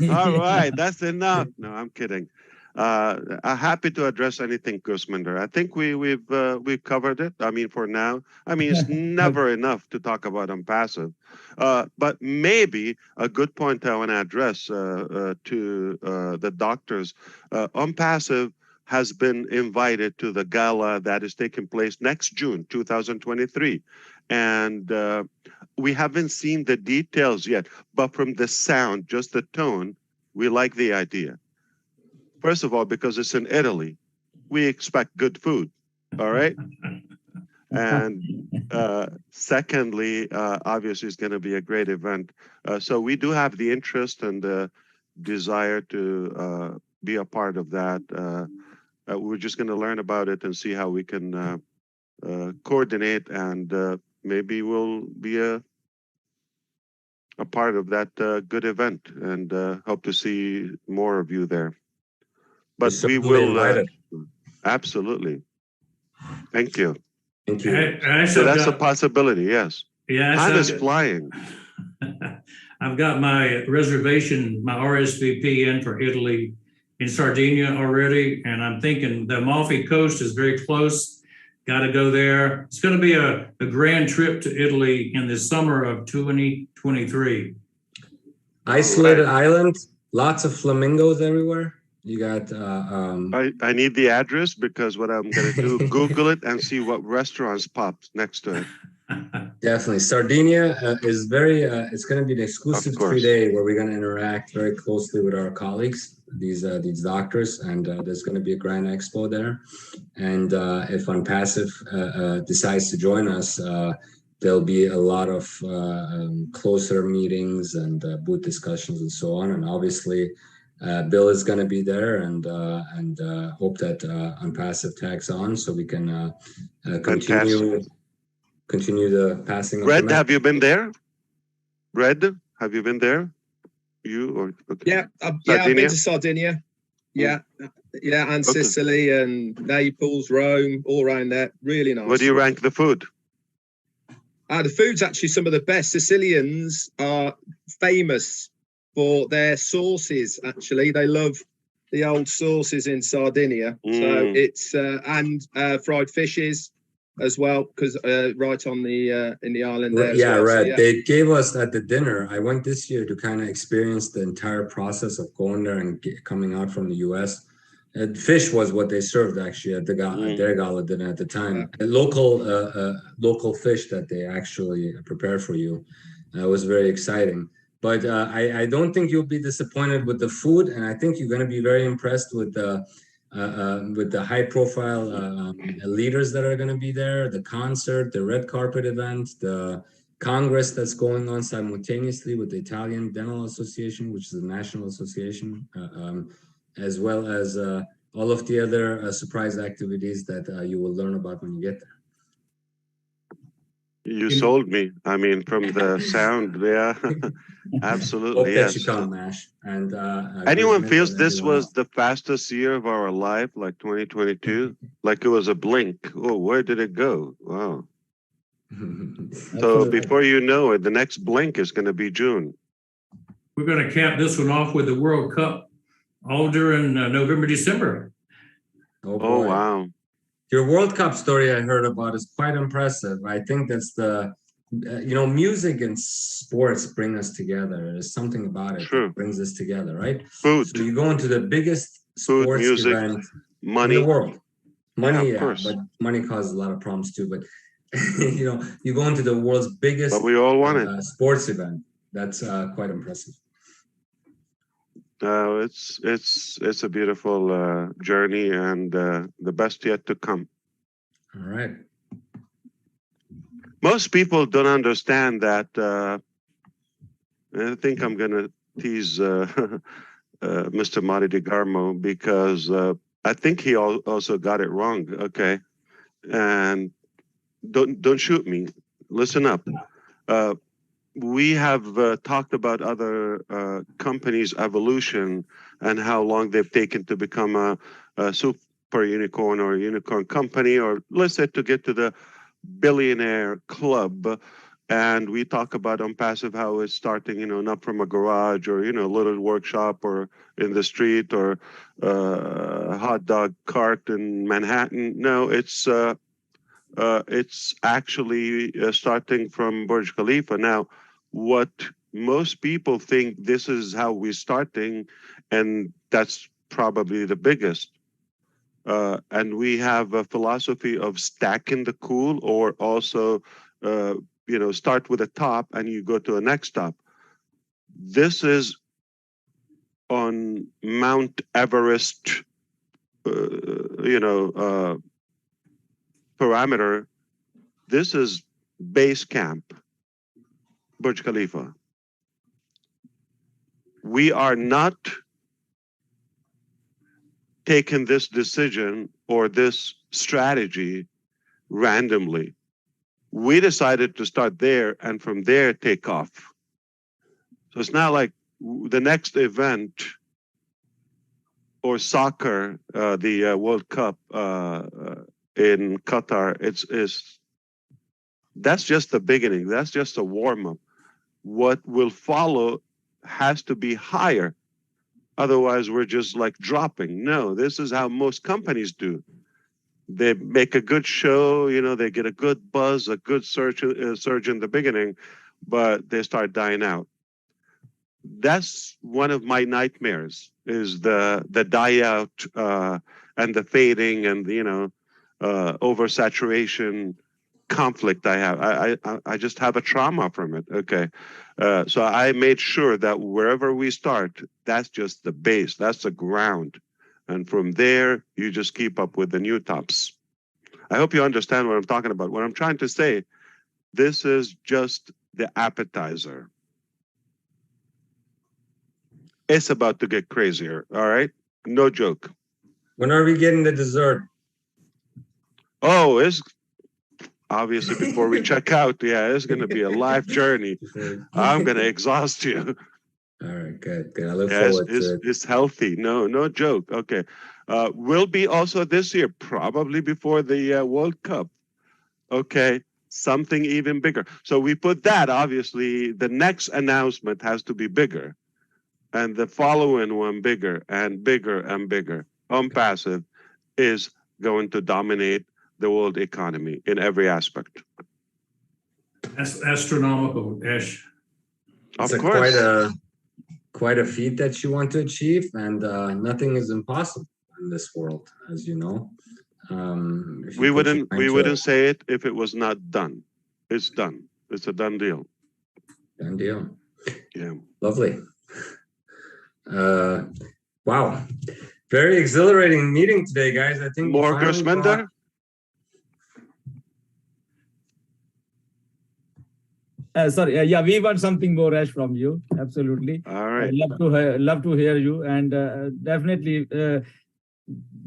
All right, that's enough. No, I'm kidding. I'm happy to address anything, Gusminder. I think we've covered it. I mean, for now. I mean, it's never enough to talk about OnPassive. But maybe a good point I want to address to the doctors. OnPassive has been invited to the gala that is taking place next June, 2023. And we haven't seen the details yet, but from the sound, just the tone, we like the idea. First of all, because it's in Italy, we expect good food, all right? And secondly, obviously, it's going to be a great event. So we do have the interest and the desire to be a part of that. We're just going to learn about it and see how we can coordinate, and maybe we'll be a part of that good event, and hope to see more of you there. But we will absolutely. Thank you. Thank you. So that's a possibility. Yes. Yeah. Time is flying. I've got my reservation, my RSVP in for Italy in Sardinia already, and I'm thinking the Amalfi Coast is very close. Got to go there. It's going to be a grand trip to Italy in the summer of 2023. Isolated island, lots of flamingos everywhere. You got. I need the address, because what I'm going to do, Google it and see what restaurants pop next to it. Definitely, Sardinia is very. It's going to be an exclusive 3-day where we're going to interact very closely with our colleagues, these doctors, and there's going to be a grand expo there. And if OnPassive decides to join us, there'll be a lot of closer meetings and booth discussions and so on. And obviously, Bill is going to be there, and hope that OnPassive tags on so we can continue the passing of Red, have you been there? Red, have you been there? You or okay. Yeah, I've been to Sardinia. Yeah, and Okay. Sicily and Naples, Rome, all around there. Really nice. What do you rank the food? The food's actually some of the best. Sicilians are famous for their sauces. Actually, they love the old sauces in Sardinia. So it's and fried fishes as well, because right on the in the island there. Yeah, as well. right. So, They gave us at the dinner. I went this year to kind of experience the entire process of going there and coming out from the U.S. Fish was what they served actually at their gala dinner at the time. Local fish that they actually prepared for you. It was very exciting. But I don't think you'll be disappointed with the food, and I think you're going to be very impressed with the high-profile leaders that are going to be there, the concert, the red carpet event, the Congress that's going on simultaneously with the Italian Dental Association, which is a national association, as well as all of the other surprise activities that you will learn about when you get there. You sold me. I mean, from the sound, yeah, absolutely. Hope that Yes. you come, Mash. And anyone feels this was the fastest year of our life, like 2022, like it was a blink. Oh, where did it go? Wow. So before you know it, the next blink is going to be June. We're going to cap this one off with the World Cup all during November, December. Oh, wow. Your World Cup story I heard about is quite impressive. I think that's music and sports bring us together. There's something about it that brings us together, right? Food. So you go into the biggest sports music, event money. in the world. Money, of course. But money causes a lot of problems too. But you go into the world's biggest but we all want it. Sports event. That's quite impressive. It's a beautiful journey, and the best yet to come. All right. Most people don't understand that. I think I'm going to tease Mr. Mari DeGarmo because I think he also got it wrong. Okay, and don't shoot me. Listen up. We have talked about other companies' evolution and how long they've taken to become a super unicorn or a unicorn company, or let's say to get to the billionaire club. And we talk about on passive how it's starting, not from a garage or, a little workshop or in the street or a hot dog cart in Manhattan. No, it's actually starting from Burj Khalifa. Now, what most people think this is how we're starting, and that's probably the biggest. And we have a philosophy of stacking the cool, or also, start with a top and you go to a next top. This is on Mount Everest, parameter. This is base camp, Burj Khalifa. We are not taking this decision or this strategy randomly. We decided to start there and from there take off. So it's not like the next event or soccer, the World Cup in Qatar, that's just the beginning. That's just a warm-up. What will follow has to be higher. Otherwise, we're just like dropping. No, this is how most companies do. They make a good show, they get a good buzz, a good surge in the beginning, but they start dying out. That's one of my nightmares, is the die out and the fading and the oversaturation conflict I have. I just have a trauma from it. Okay. So I made sure that wherever we start, that's just the base, that's the ground. And from there, you just keep up with the new tops. I hope you understand what I'm talking about. What I'm trying to say, this is just the appetizer. It's about to get crazier, all right? No joke. When are we getting the dessert? Oh, it's obviously before we check out. Yeah, it's going to be a life journey. I'm going to exhaust you. All right, good. I look Yes, forward to it. it's healthy. No joke. Okay. Will be also this year, probably before the World Cup. Okay. Something even bigger. So we put that, obviously, the next announcement has to be bigger. And the following one bigger and bigger and bigger. Passive is going to dominate the world economy in every aspect. That's astronomical, Ash. Of It's course. quite a feat that you want to achieve, and nothing is impossible in this world, as you know. If We you put your wouldn't mind to it. say it if it was not done. It's done. It's a done deal. Done deal. Yeah. Lovely. Wow. Very exhilarating meeting today, guys. I think More Gersminder? Sorry, yeah, we want something more, Ash, from you. Absolutely. All right. Love to hear you, and definitely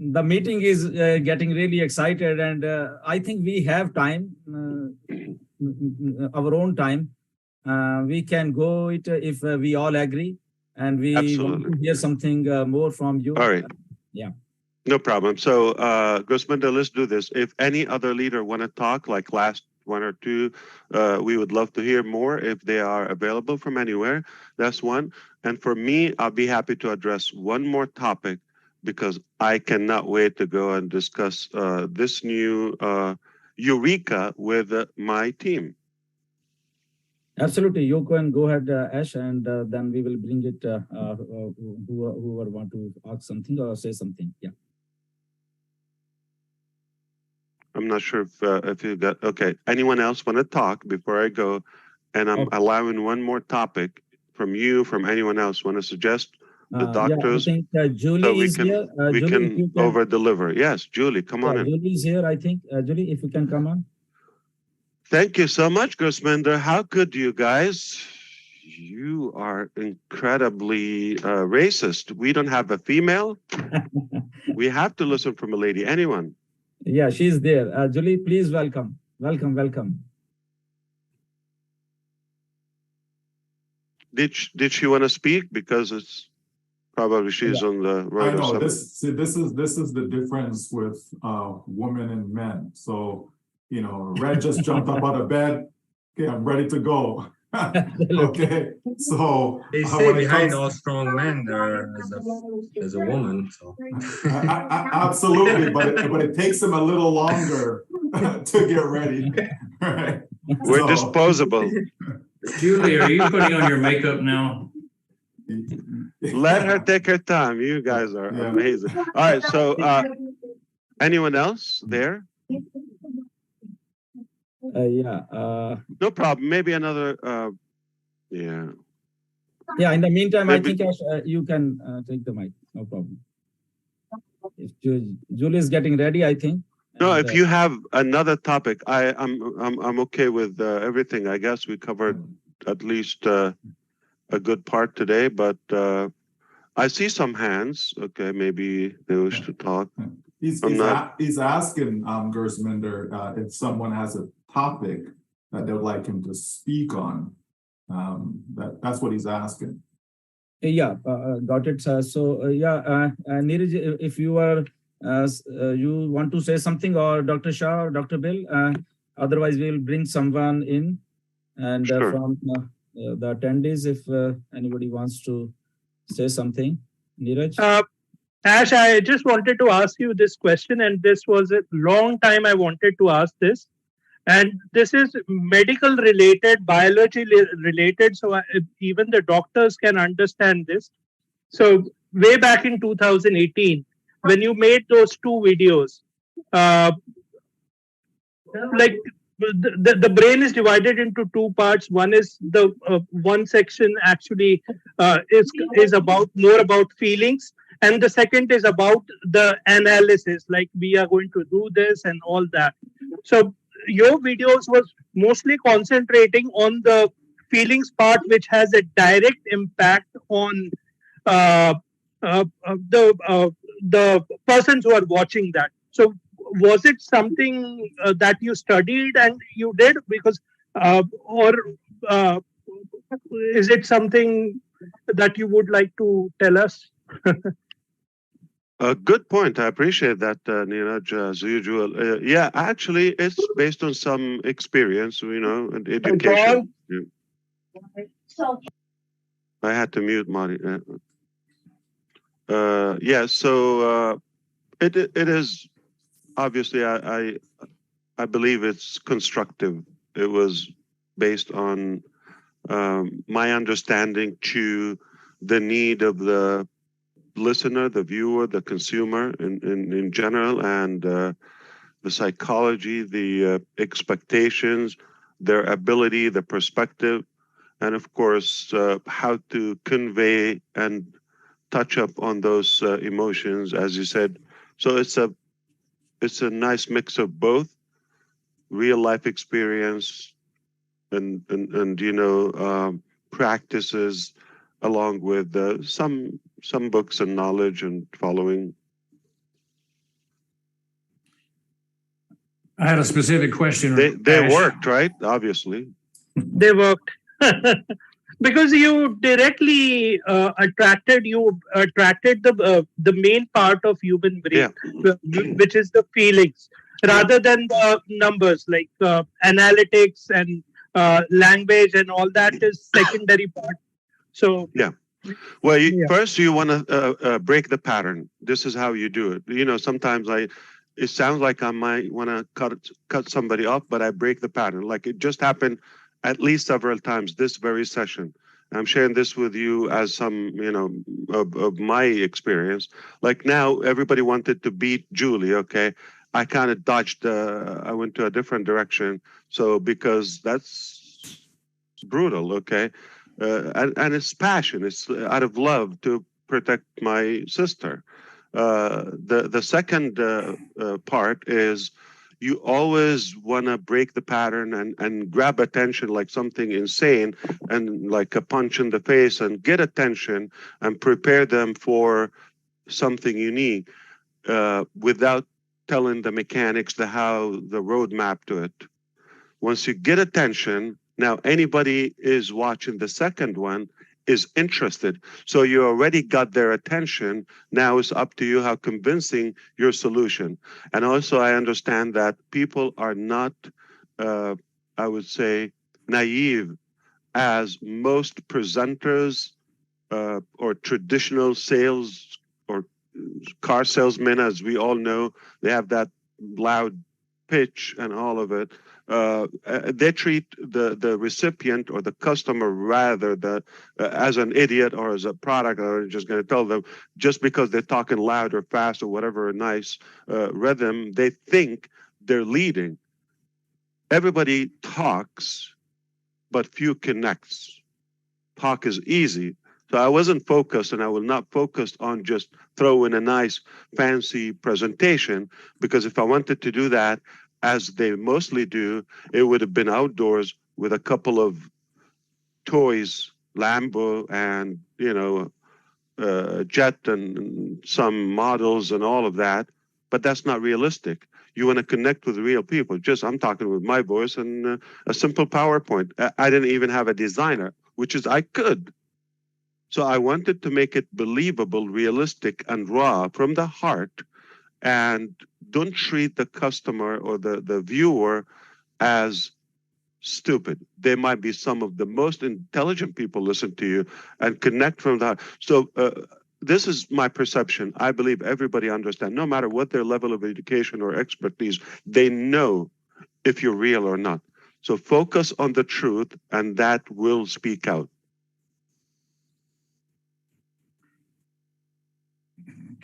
the meeting is getting really excited, and I think we have time, our own time. We can go it if we all agree, and we want to hear something more from you. All right. Yeah. No problem. So, Gersminder, let's do this. If any other leader want to talk, like last one or two, we would love to hear more if they are available from anywhere. That's one. And for me, I'll be happy to address one more topic because I cannot wait to go and discuss this new Eureka with my team. Absolutely. You can go ahead, Ash, and then we will bring it whoever want to ask something or say something. Yeah. I'm not sure if you got, okay. Anyone else want to talk before I go? And I'm allowing one more topic from you, from anyone else want to suggest the doctors. Yeah, I think Julie so is here. We Julie, can over deliver. Yes, Julie, come on in. Julie is here, I think. Julie, if you can come on. Thank you so much, Gersminder. How good you guys? You are incredibly racist. We don't have a female. We have to listen from a lady. Anyone? Yeah, she's there. Julie, please welcome. Welcome. Did she want to speak? Because it's probably she's on the road. I know this is the difference with women and men. So, you know, Red just jumped up out of bed. Okay, I'm ready to go. Okay, so they say behind all strong men there's a woman. So absolutely, but it takes them a little longer to get ready. Right? We're disposable. Julie, are you putting on your makeup now? Let her take her time. You guys are amazing. All right, so anyone else there? No problem. Maybe another. Yeah. In the meantime, maybe. I think you can take the mic. No problem. If Julie is getting ready, I think. No, if you have another topic, I'm okay with everything. I guess we covered at least a good part today. But I see some hands. Okay, maybe they wish to talk. He's asking Gersminder if someone has a topic that they would like him to speak on. That's what he's asking. Yeah, got it. Neeraj, if you are you want to say something, or Dr. Shah or Dr. Bill, otherwise we will bring someone in, and from the attendees, if anybody wants to say something. Neeraj? Ash, I just wanted to ask you this question, and this was a long time I wanted to ask this. And this is medical related, biology related, so even the doctors can understand this. So way back in 2018, when you made those two videos, like the brain is divided into two parts. One is the one section actually is about more about feelings, and the second is about the analysis, like we are going to do this and all that. So your videos was mostly concentrating on the feelings part, which has a direct impact on the persons who are watching that. So was it something that you studied and you did? Because or is it something that you would like to tell us? A good point. I appreciate that, Neeraj, as usual. Yeah, actually, it's based on some experience, and education. I had to mute Marty. So it is obviously I believe it's constructive. It was based on my understanding to the need of the listener, the viewer, the consumer in general, and the psychology, the expectations, their ability, the perspective, and of course, how to convey and touch up on those emotions, as you said. So it's a nice mix of both real life experience and practices, along with some books and knowledge and following. I had a specific question. They worked, right? Obviously. They worked. Because you directly attracted the main part of human brain, which is the feelings, rather than the numbers like analytics and language and all that is secondary part. So yeah. Well, first you want to break the pattern. This is how you do it. Sometimes it sounds like I might want to cut somebody off, but I break the pattern. Like it just happened at least several times this very session. I'm sharing this with you as some, of my experience. Like now, everybody wanted to beat Julie, okay? I kind of dodged, I went to a different direction. So because that's brutal, okay? And it's passion, it's out of love to protect my sister. The second part is, you always want to break the pattern and grab attention like something insane and like a punch in the face and get attention and prepare them for something unique without telling the mechanics, the roadmap to it. Once you get attention, now anybody is watching the second one is interested. So you already got their attention. Now it's up to you how convincing your solution. And also I understand that people are not, I would say, naive, as most presenters or traditional sales or car salesmen, as we all know, they have that loud pitch and all of it. They treat the recipient or the customer rather as an idiot or as a product, or just going to tell them just because they're talking loud or fast or whatever nice rhythm, they think they're leading. Everybody talks, but few connects. Talk is easy. So I wasn't focused, and I will not focus on just throwing a nice fancy presentation, because if I wanted to do that, as they mostly do, it would have been outdoors with a couple of toys, Lambo and, jet and some models and all of that. But that's not realistic. You want to connect with real people. I'm talking with my voice and a simple PowerPoint. I didn't even have a designer, which is I could. So I wanted to make it believable, realistic, and raw from the heart. And don't treat the customer or the viewer as stupid. They might be some of the most intelligent people listen to you and connect from that. So this is my perception. I believe everybody understands, no matter what their level of education or expertise, they know if you're real or not. So focus on the truth, and that will speak out.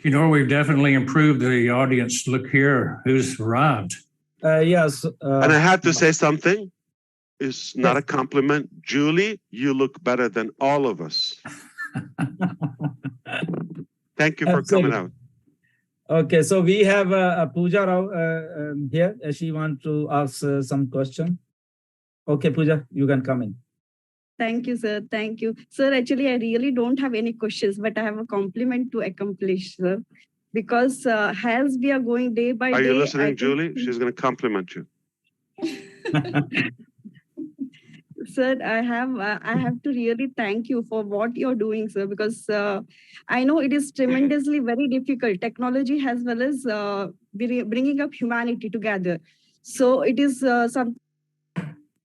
We've definitely improved the audience. Look here, who's arrived. Yes. And I have to say something. It's not a compliment. Julie, you look better than all of us. Thank you for coming out. Okay, so we have Pooja Rao here. She wants to ask some question. Okay, Pooja, you can come in. Thank you, sir. Thank you. Sir, actually, I really don't have any questions, but I have a compliment to accomplish, sir. Because as we are going day by day... Are you listening, Julie? She's going to compliment you. Sir, I have to really thank you for what you're doing, sir, because I know it is tremendously very difficult. Technology as well as bringing up humanity together. So it is something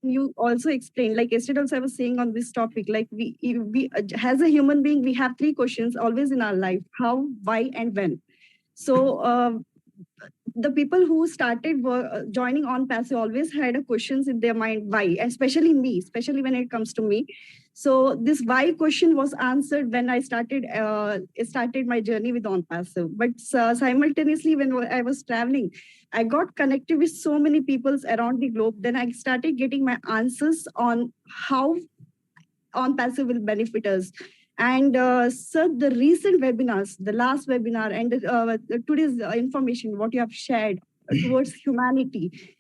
you also explained. Like yesterday, also I was saying on this topic, like we as a human being, we have three questions always in our life: how, why, and when. So the people who started joining on passive always had a questions in their mind why, especially me, especially when it comes to me. So this why question was answered when I started my journey with on passive. But simultaneously, when I was traveling, I got connected with so many people around the globe. Then I started getting my answers on how on passive will benefit us. And sir, the recent webinars, the last webinar and today's information, what you have shared towards humanity,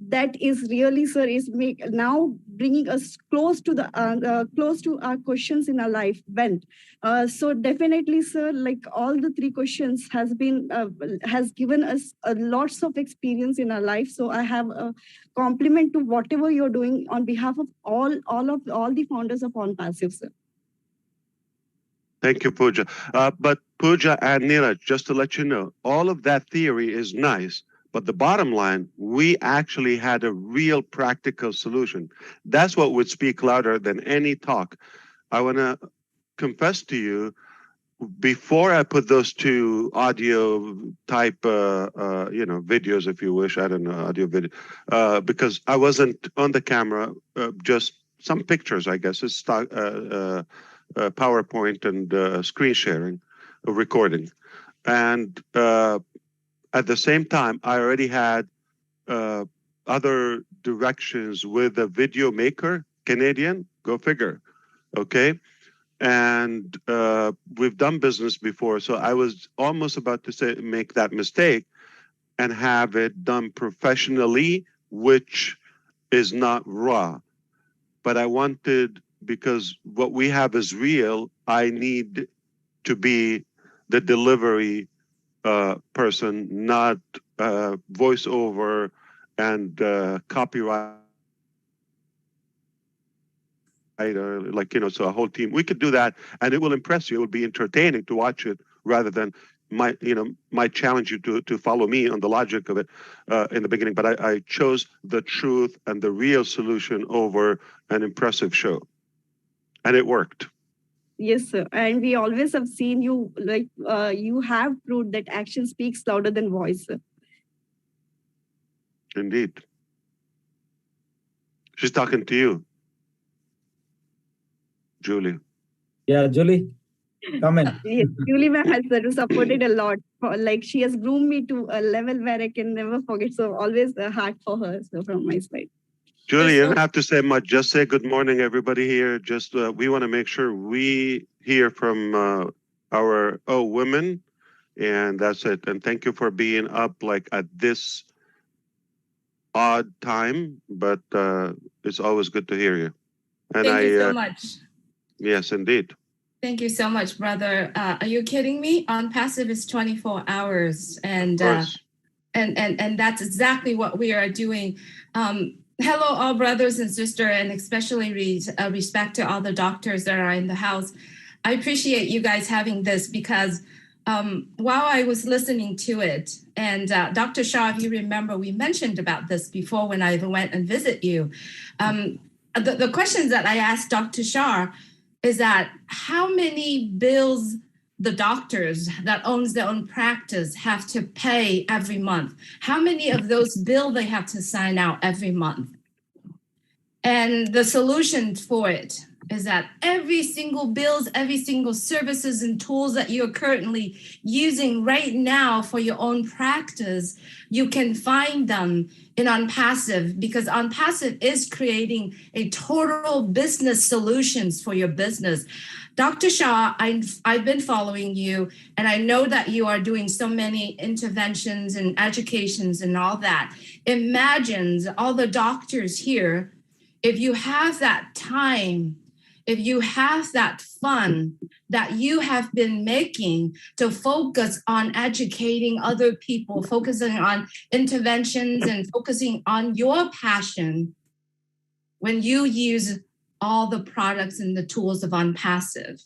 that is really, sir, is now bringing us close to our questions in our life. When so definitely, sir, like all the three questions has given us lots of experience in our life. So I have a compliment to whatever you're doing on behalf of all the founders of On Passive, sir. Thank you, Pooja. But Pooja and Neeraj, just to let you know, all of that theory is nice, but the bottom line, we actually had a real practical solution. That's what would speak louder than any talk. I want to confess to you, before I put those two audio type, videos, if you wish, I don't know, audio video, because I wasn't on the camera, just some pictures, I guess. It's PowerPoint and screen sharing, recording. And at the same time, I already had other directions with a video maker, Canadian, go figure, okay? And we've done business before, so I was almost about to make that mistake and have it done professionally, which is not raw. But I wanted, because what we have is real, I need to be the delivery person, not voiceover and copyright. So a whole team, we could do that and it will impress you. It will be entertaining to watch it rather than might challenge you to follow me on the logic of it in the beginning. But I chose the truth and the real solution over an impressive show. And it worked. Yes, sir. And we always have seen you, like, you have proved that action speaks louder than voice, sir. Indeed. She's talking to you, Julie. Yeah, Julie, come in. Yes, Julie has supported a lot. Like, she has groomed me to a level where I can never forget. So always a heart for her, so from my side. Julie, you don't have to say much. Just say good morning, everybody here. Just we want to make sure we hear from our women, and that's it. And thank you for being up like at this odd time, but it's always good to hear you. And Thank you so much. Yes, indeed. Thank you so much, brother. Are you kidding me? On Passive is 24 hours, and that's exactly what we are doing. Hello, all brothers and sisters, and especially respect to all the doctors that are in the house. I appreciate you guys having this because while I was listening to it, and Dr. Shah, if you remember, we mentioned about this before when I went and visit you. The questions that I asked Dr. Shah is that how many bills the doctors that owns their own practice have to pay every month? How many of those bills they have to sign out every month? And the solution for it is that every single bills, every single services and tools that you're currently using right now for your own practice, you can find them in OnPassive, because OnPassive is creating a total business solutions for your business. Dr. Shah, I've been following you, and I know that you are doing so many interventions and educations and all that. Imagine all the doctors here, if you have that time, if you have that fun that you have been making to focus on educating other people, focusing on interventions and focusing on your passion, when you use all the products and the tools of OnPassive.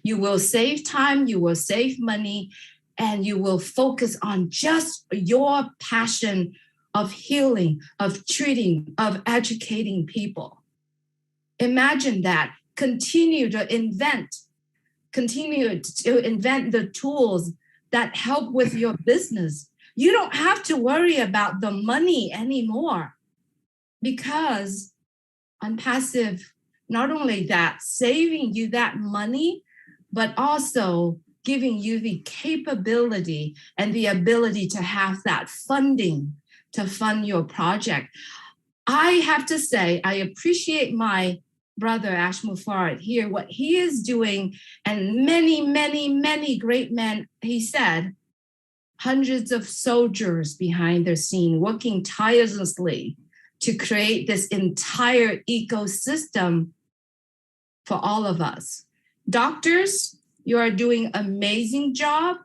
You will save time, you will save money, and you will focus on just your passion of healing, of treating, of educating people. Imagine that. Continue to invent the tools that help with your business. You don't have to worry about the money anymore, because OnPassive, not only that, saving you that money, but also giving you the capability and the ability to have that funding to fund your project. I have to say, I appreciate my brother Ash Mufareh here, what he is doing, and many great men, he said, hundreds of soldiers behind the scene working tirelessly to create this entire ecosystem for all of us. Doctors, you are doing an amazing job.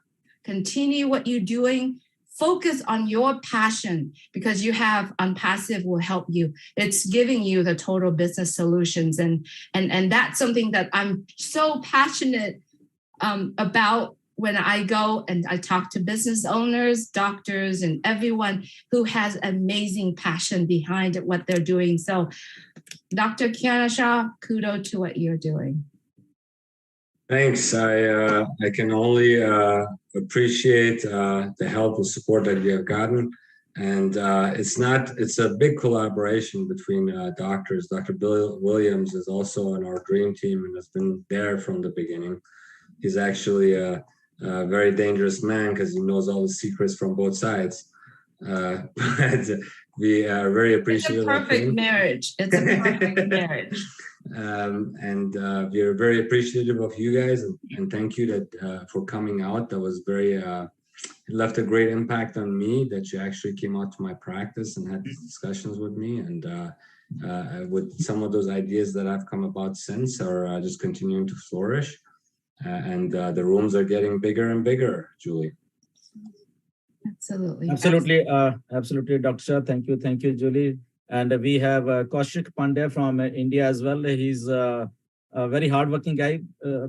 Continue what you're doing. Focus on your passion, because you have OnPassive will help you. It's giving you the total business solutions. And that's something that I'm so passionate about when I go and I talk to business owners, doctors, and everyone who has amazing passion behind what they're doing. So Dr. Kiana Shah, kudos to what you're doing. Thanks. I can only appreciate the help and support that you have gotten. And it's a big collaboration between doctors. Dr. Bill Williams is also on our dream team and has been there from the beginning. He's actually a very dangerous man because he knows all the secrets from both sides. But we are very appreciative. It's a perfect marriage. It's a perfect marriage. And we are very appreciative of you guys, and thank you for coming out. That was it left a great impact on me, that you actually came out to my practice and had discussions with me, and with some of those ideas that have come about since are just continuing to flourish. And the rooms are getting bigger and bigger, Julie. Absolutely, Dr. Shah. Thank you, Julie. And we have Kaushik Pandey from India as well. He's a very hardworking guy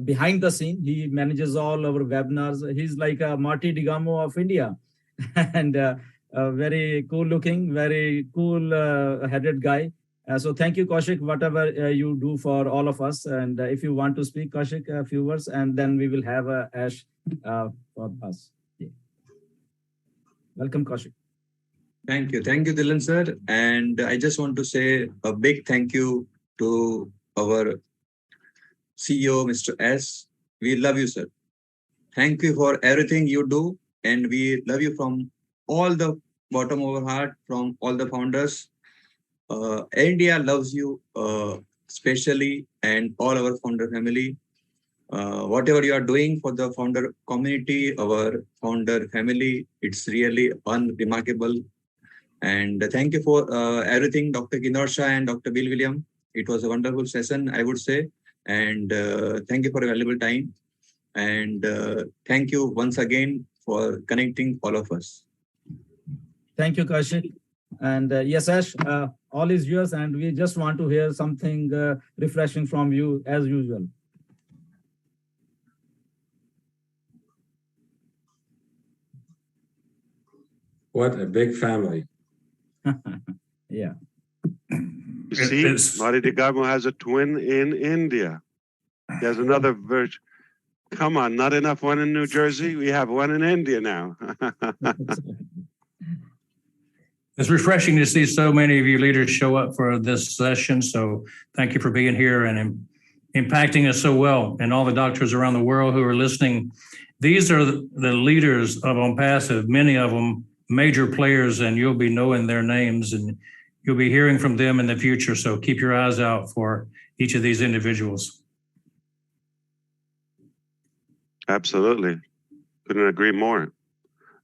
behind the scene. He manages all our webinars. He's like a Marty DiGamo of India, and very cool looking, very cool headed guy. So thank you, Kaushik, whatever you do for all of us. And if you want to speak, Kaushik, a few words, and then we will have Ash for us. Yeah. Welcome, Kaushik. Thank you, Dylan sir. And I just want to say a big thank you to our CEO, Mr. S. We love you, sir. Thank you for everything you do. And we love you from all the bottom of our heart, from all the founders. India loves you especially, and all our founder family. Whatever you are doing for the founder community, our founder family, it's really unremarkable. And thank you for everything, Dr. Kinar Shah and Dr. Bill William. It was a wonderful session, I would say. And thank you for your valuable time. And thank you once again for connecting all of us. Thank you, Kaushik. And yes, Ash, all is yours. And we just want to hear something refreshing from you as usual. What a big family. Yeah. You see, Marty DiGamo has a twin in India. He has another version. Come on, not enough one in New Jersey? We have one in India now. It's refreshing to see so many of you leaders show up for this session. So thank you for being here and impacting us so well. And all the doctors around the world who are listening. These are the leaders of OnPassive, many of them major players, and you'll be knowing their names and you'll be hearing from them in the future. So keep your eyes out for each of these individuals. Absolutely. Couldn't agree more.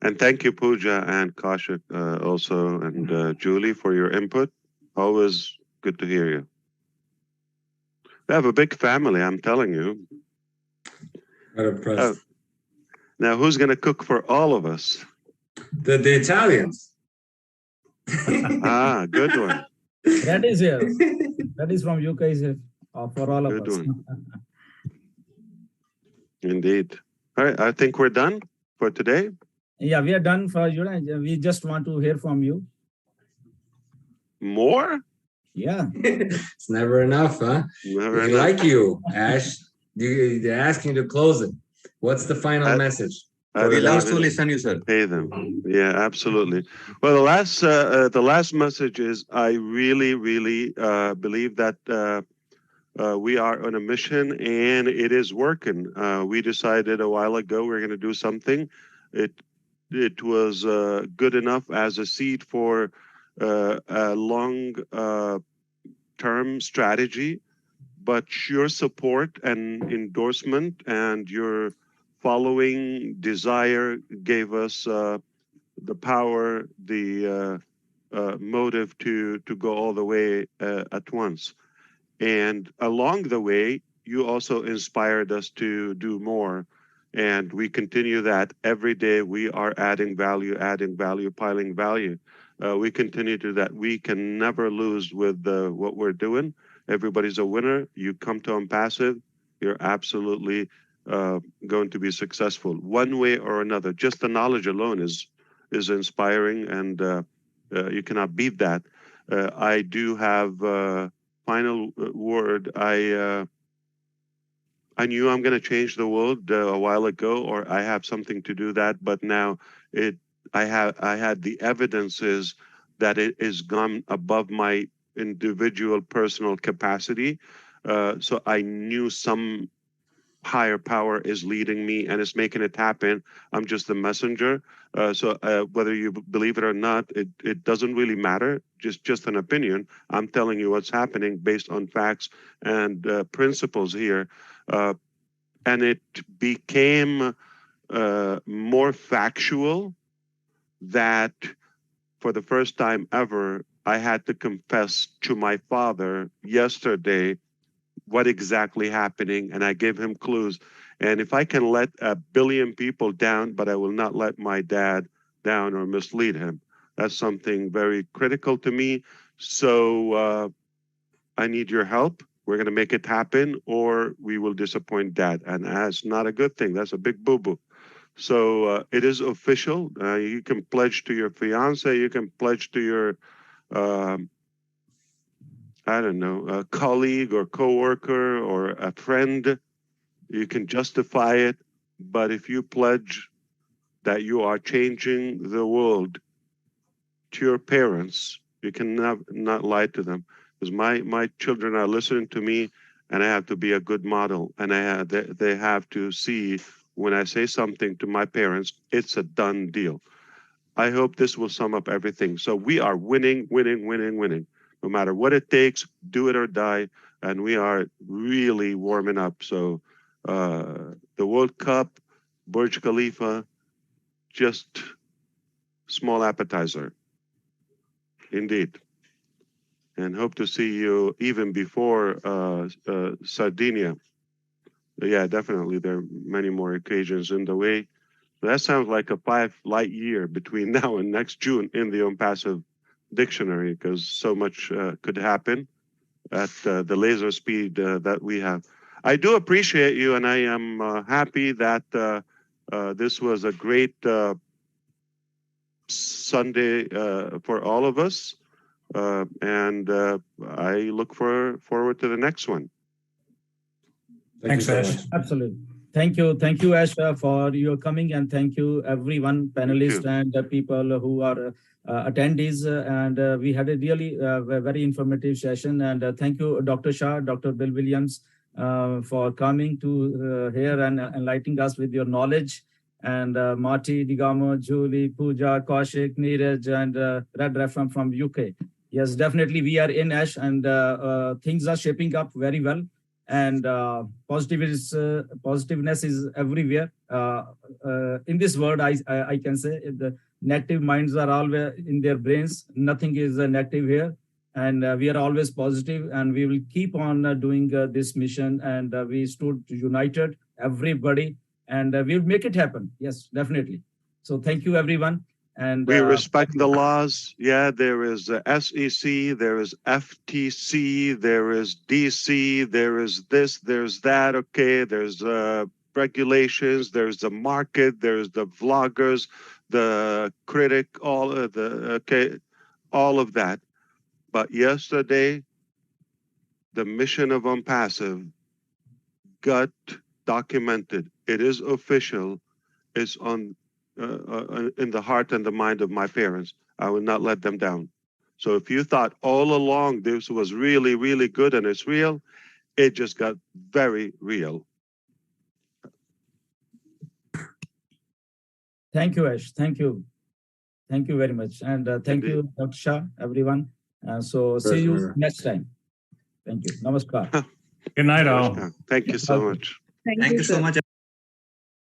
And thank you, Pooja and Kaushik also, and Julie, for your input. Always good to hear you. We have a big family, I'm telling you. Now, who's going to cook for all of us? The Italians. Good one. That is here. That is from UK. for all of You're us. doing. Indeed. All right, I think we're done for today. Yeah, we are done for you. We just want to hear from you. More? Yeah. It's never enough, huh? Never We enough. like you, Ash. They're asking you to close it. What's the final message? We love to listen you, sir. Pay them. Yeah, absolutely. Well, the last message is I really believe that we are on a mission and it is working. We decided a while ago we're going to do something. It was good enough as a seed for a long term strategy, but your support and endorsement and your following desire gave us the power, the motive to go all the way at once. And along the way, you also inspired us to do more. And we continue that every day. We are adding value, piling value. We continue to do that. We can never lose with what we're doing. Everybody's a winner. You come to Impassive, you're absolutely going to be successful one way or another. Just the knowledge alone is inspiring, and you cannot beat that. I do have final word. I knew I'm going to change the world a while ago, or I have something to do that, but now I had the evidences that it is gone above my individual personal capacity. So I knew some higher power is leading me and is making it happen. I'm just the messenger. So whether you believe it or not, it doesn't really matter. Just an opinion. I'm telling you what's happening based on facts and principles here. And it became more factual that for the first time ever, I had to confess to my father yesterday what exactly happening, and I gave him clues. And if I can let 1 billion people down, but I will not let my dad down or mislead him. That's something very critical to me. So I need your help. We're going to make it happen, or we will disappoint dad. And that's not a good thing. That's a big boo-boo. So it is official. You can pledge to your fiance. You can pledge to your I don't know, a colleague or coworker or a friend. You can justify it, but if you pledge that you are changing the world to your parents, you can not lie to them. Because my children are listening to me, and I have to be a good model, and they have to see when I say something to my parents, it's a done deal. I hope this will sum up everything. So we are winning. No matter what it takes, do it or die. And we are really warming up. So the World Cup, Burj Khalifa, just small appetizer. Indeed. And hope to see you even before Sardinia. Yeah, definitely. There are many more occasions in the way. That sounds like a 5 light year between now and next June in the Impassive dictionary, because so much could happen at the laser speed that we have. I do appreciate you, and I am happy that this was a great Sunday for all of us, and I look forward to the next one. Thanks, Ash. Absolutely. Thank you, Ash, for your coming, and thank you, everyone, panelists and the people who are attendees. And we had a really very informative session. And thank you, Dr. Shah, Dr. Bill Williams, for coming to here and enlightening us with your knowledge. And Marty, Digamo, Julie, Pooja, Kaushik, Neeraj, and Red Refam from UK. Yes, definitely we are in Ash, and things are shaping up very well. And positiveness is everywhere. In this world, I can say the negative minds are always in their brains. Nothing is negative here. And we are always positive, and we will keep on doing this mission. And we stood united, everybody, and we will make it happen. Yes, definitely. So thank you, everyone. And we respect the laws. Yeah, there is SEC, there is FTC, there is DC, there is this, there's that. Okay, there's regulations, there's the market, there's the vloggers, the critic, all of that. But yesterday, the mission of Unpassive got documented. It is official. It's on in the heart and the mind of my parents. I will not let them down. So if you thought all along this was really, really good and it's real, it just got very real. Thank you, Ash. Thank you. Thank you very much. And thank you, Dr. Shah, everyone. So see you next time. Thank you. Namaskar. Good night, all. Thank you so much. Thank you so much.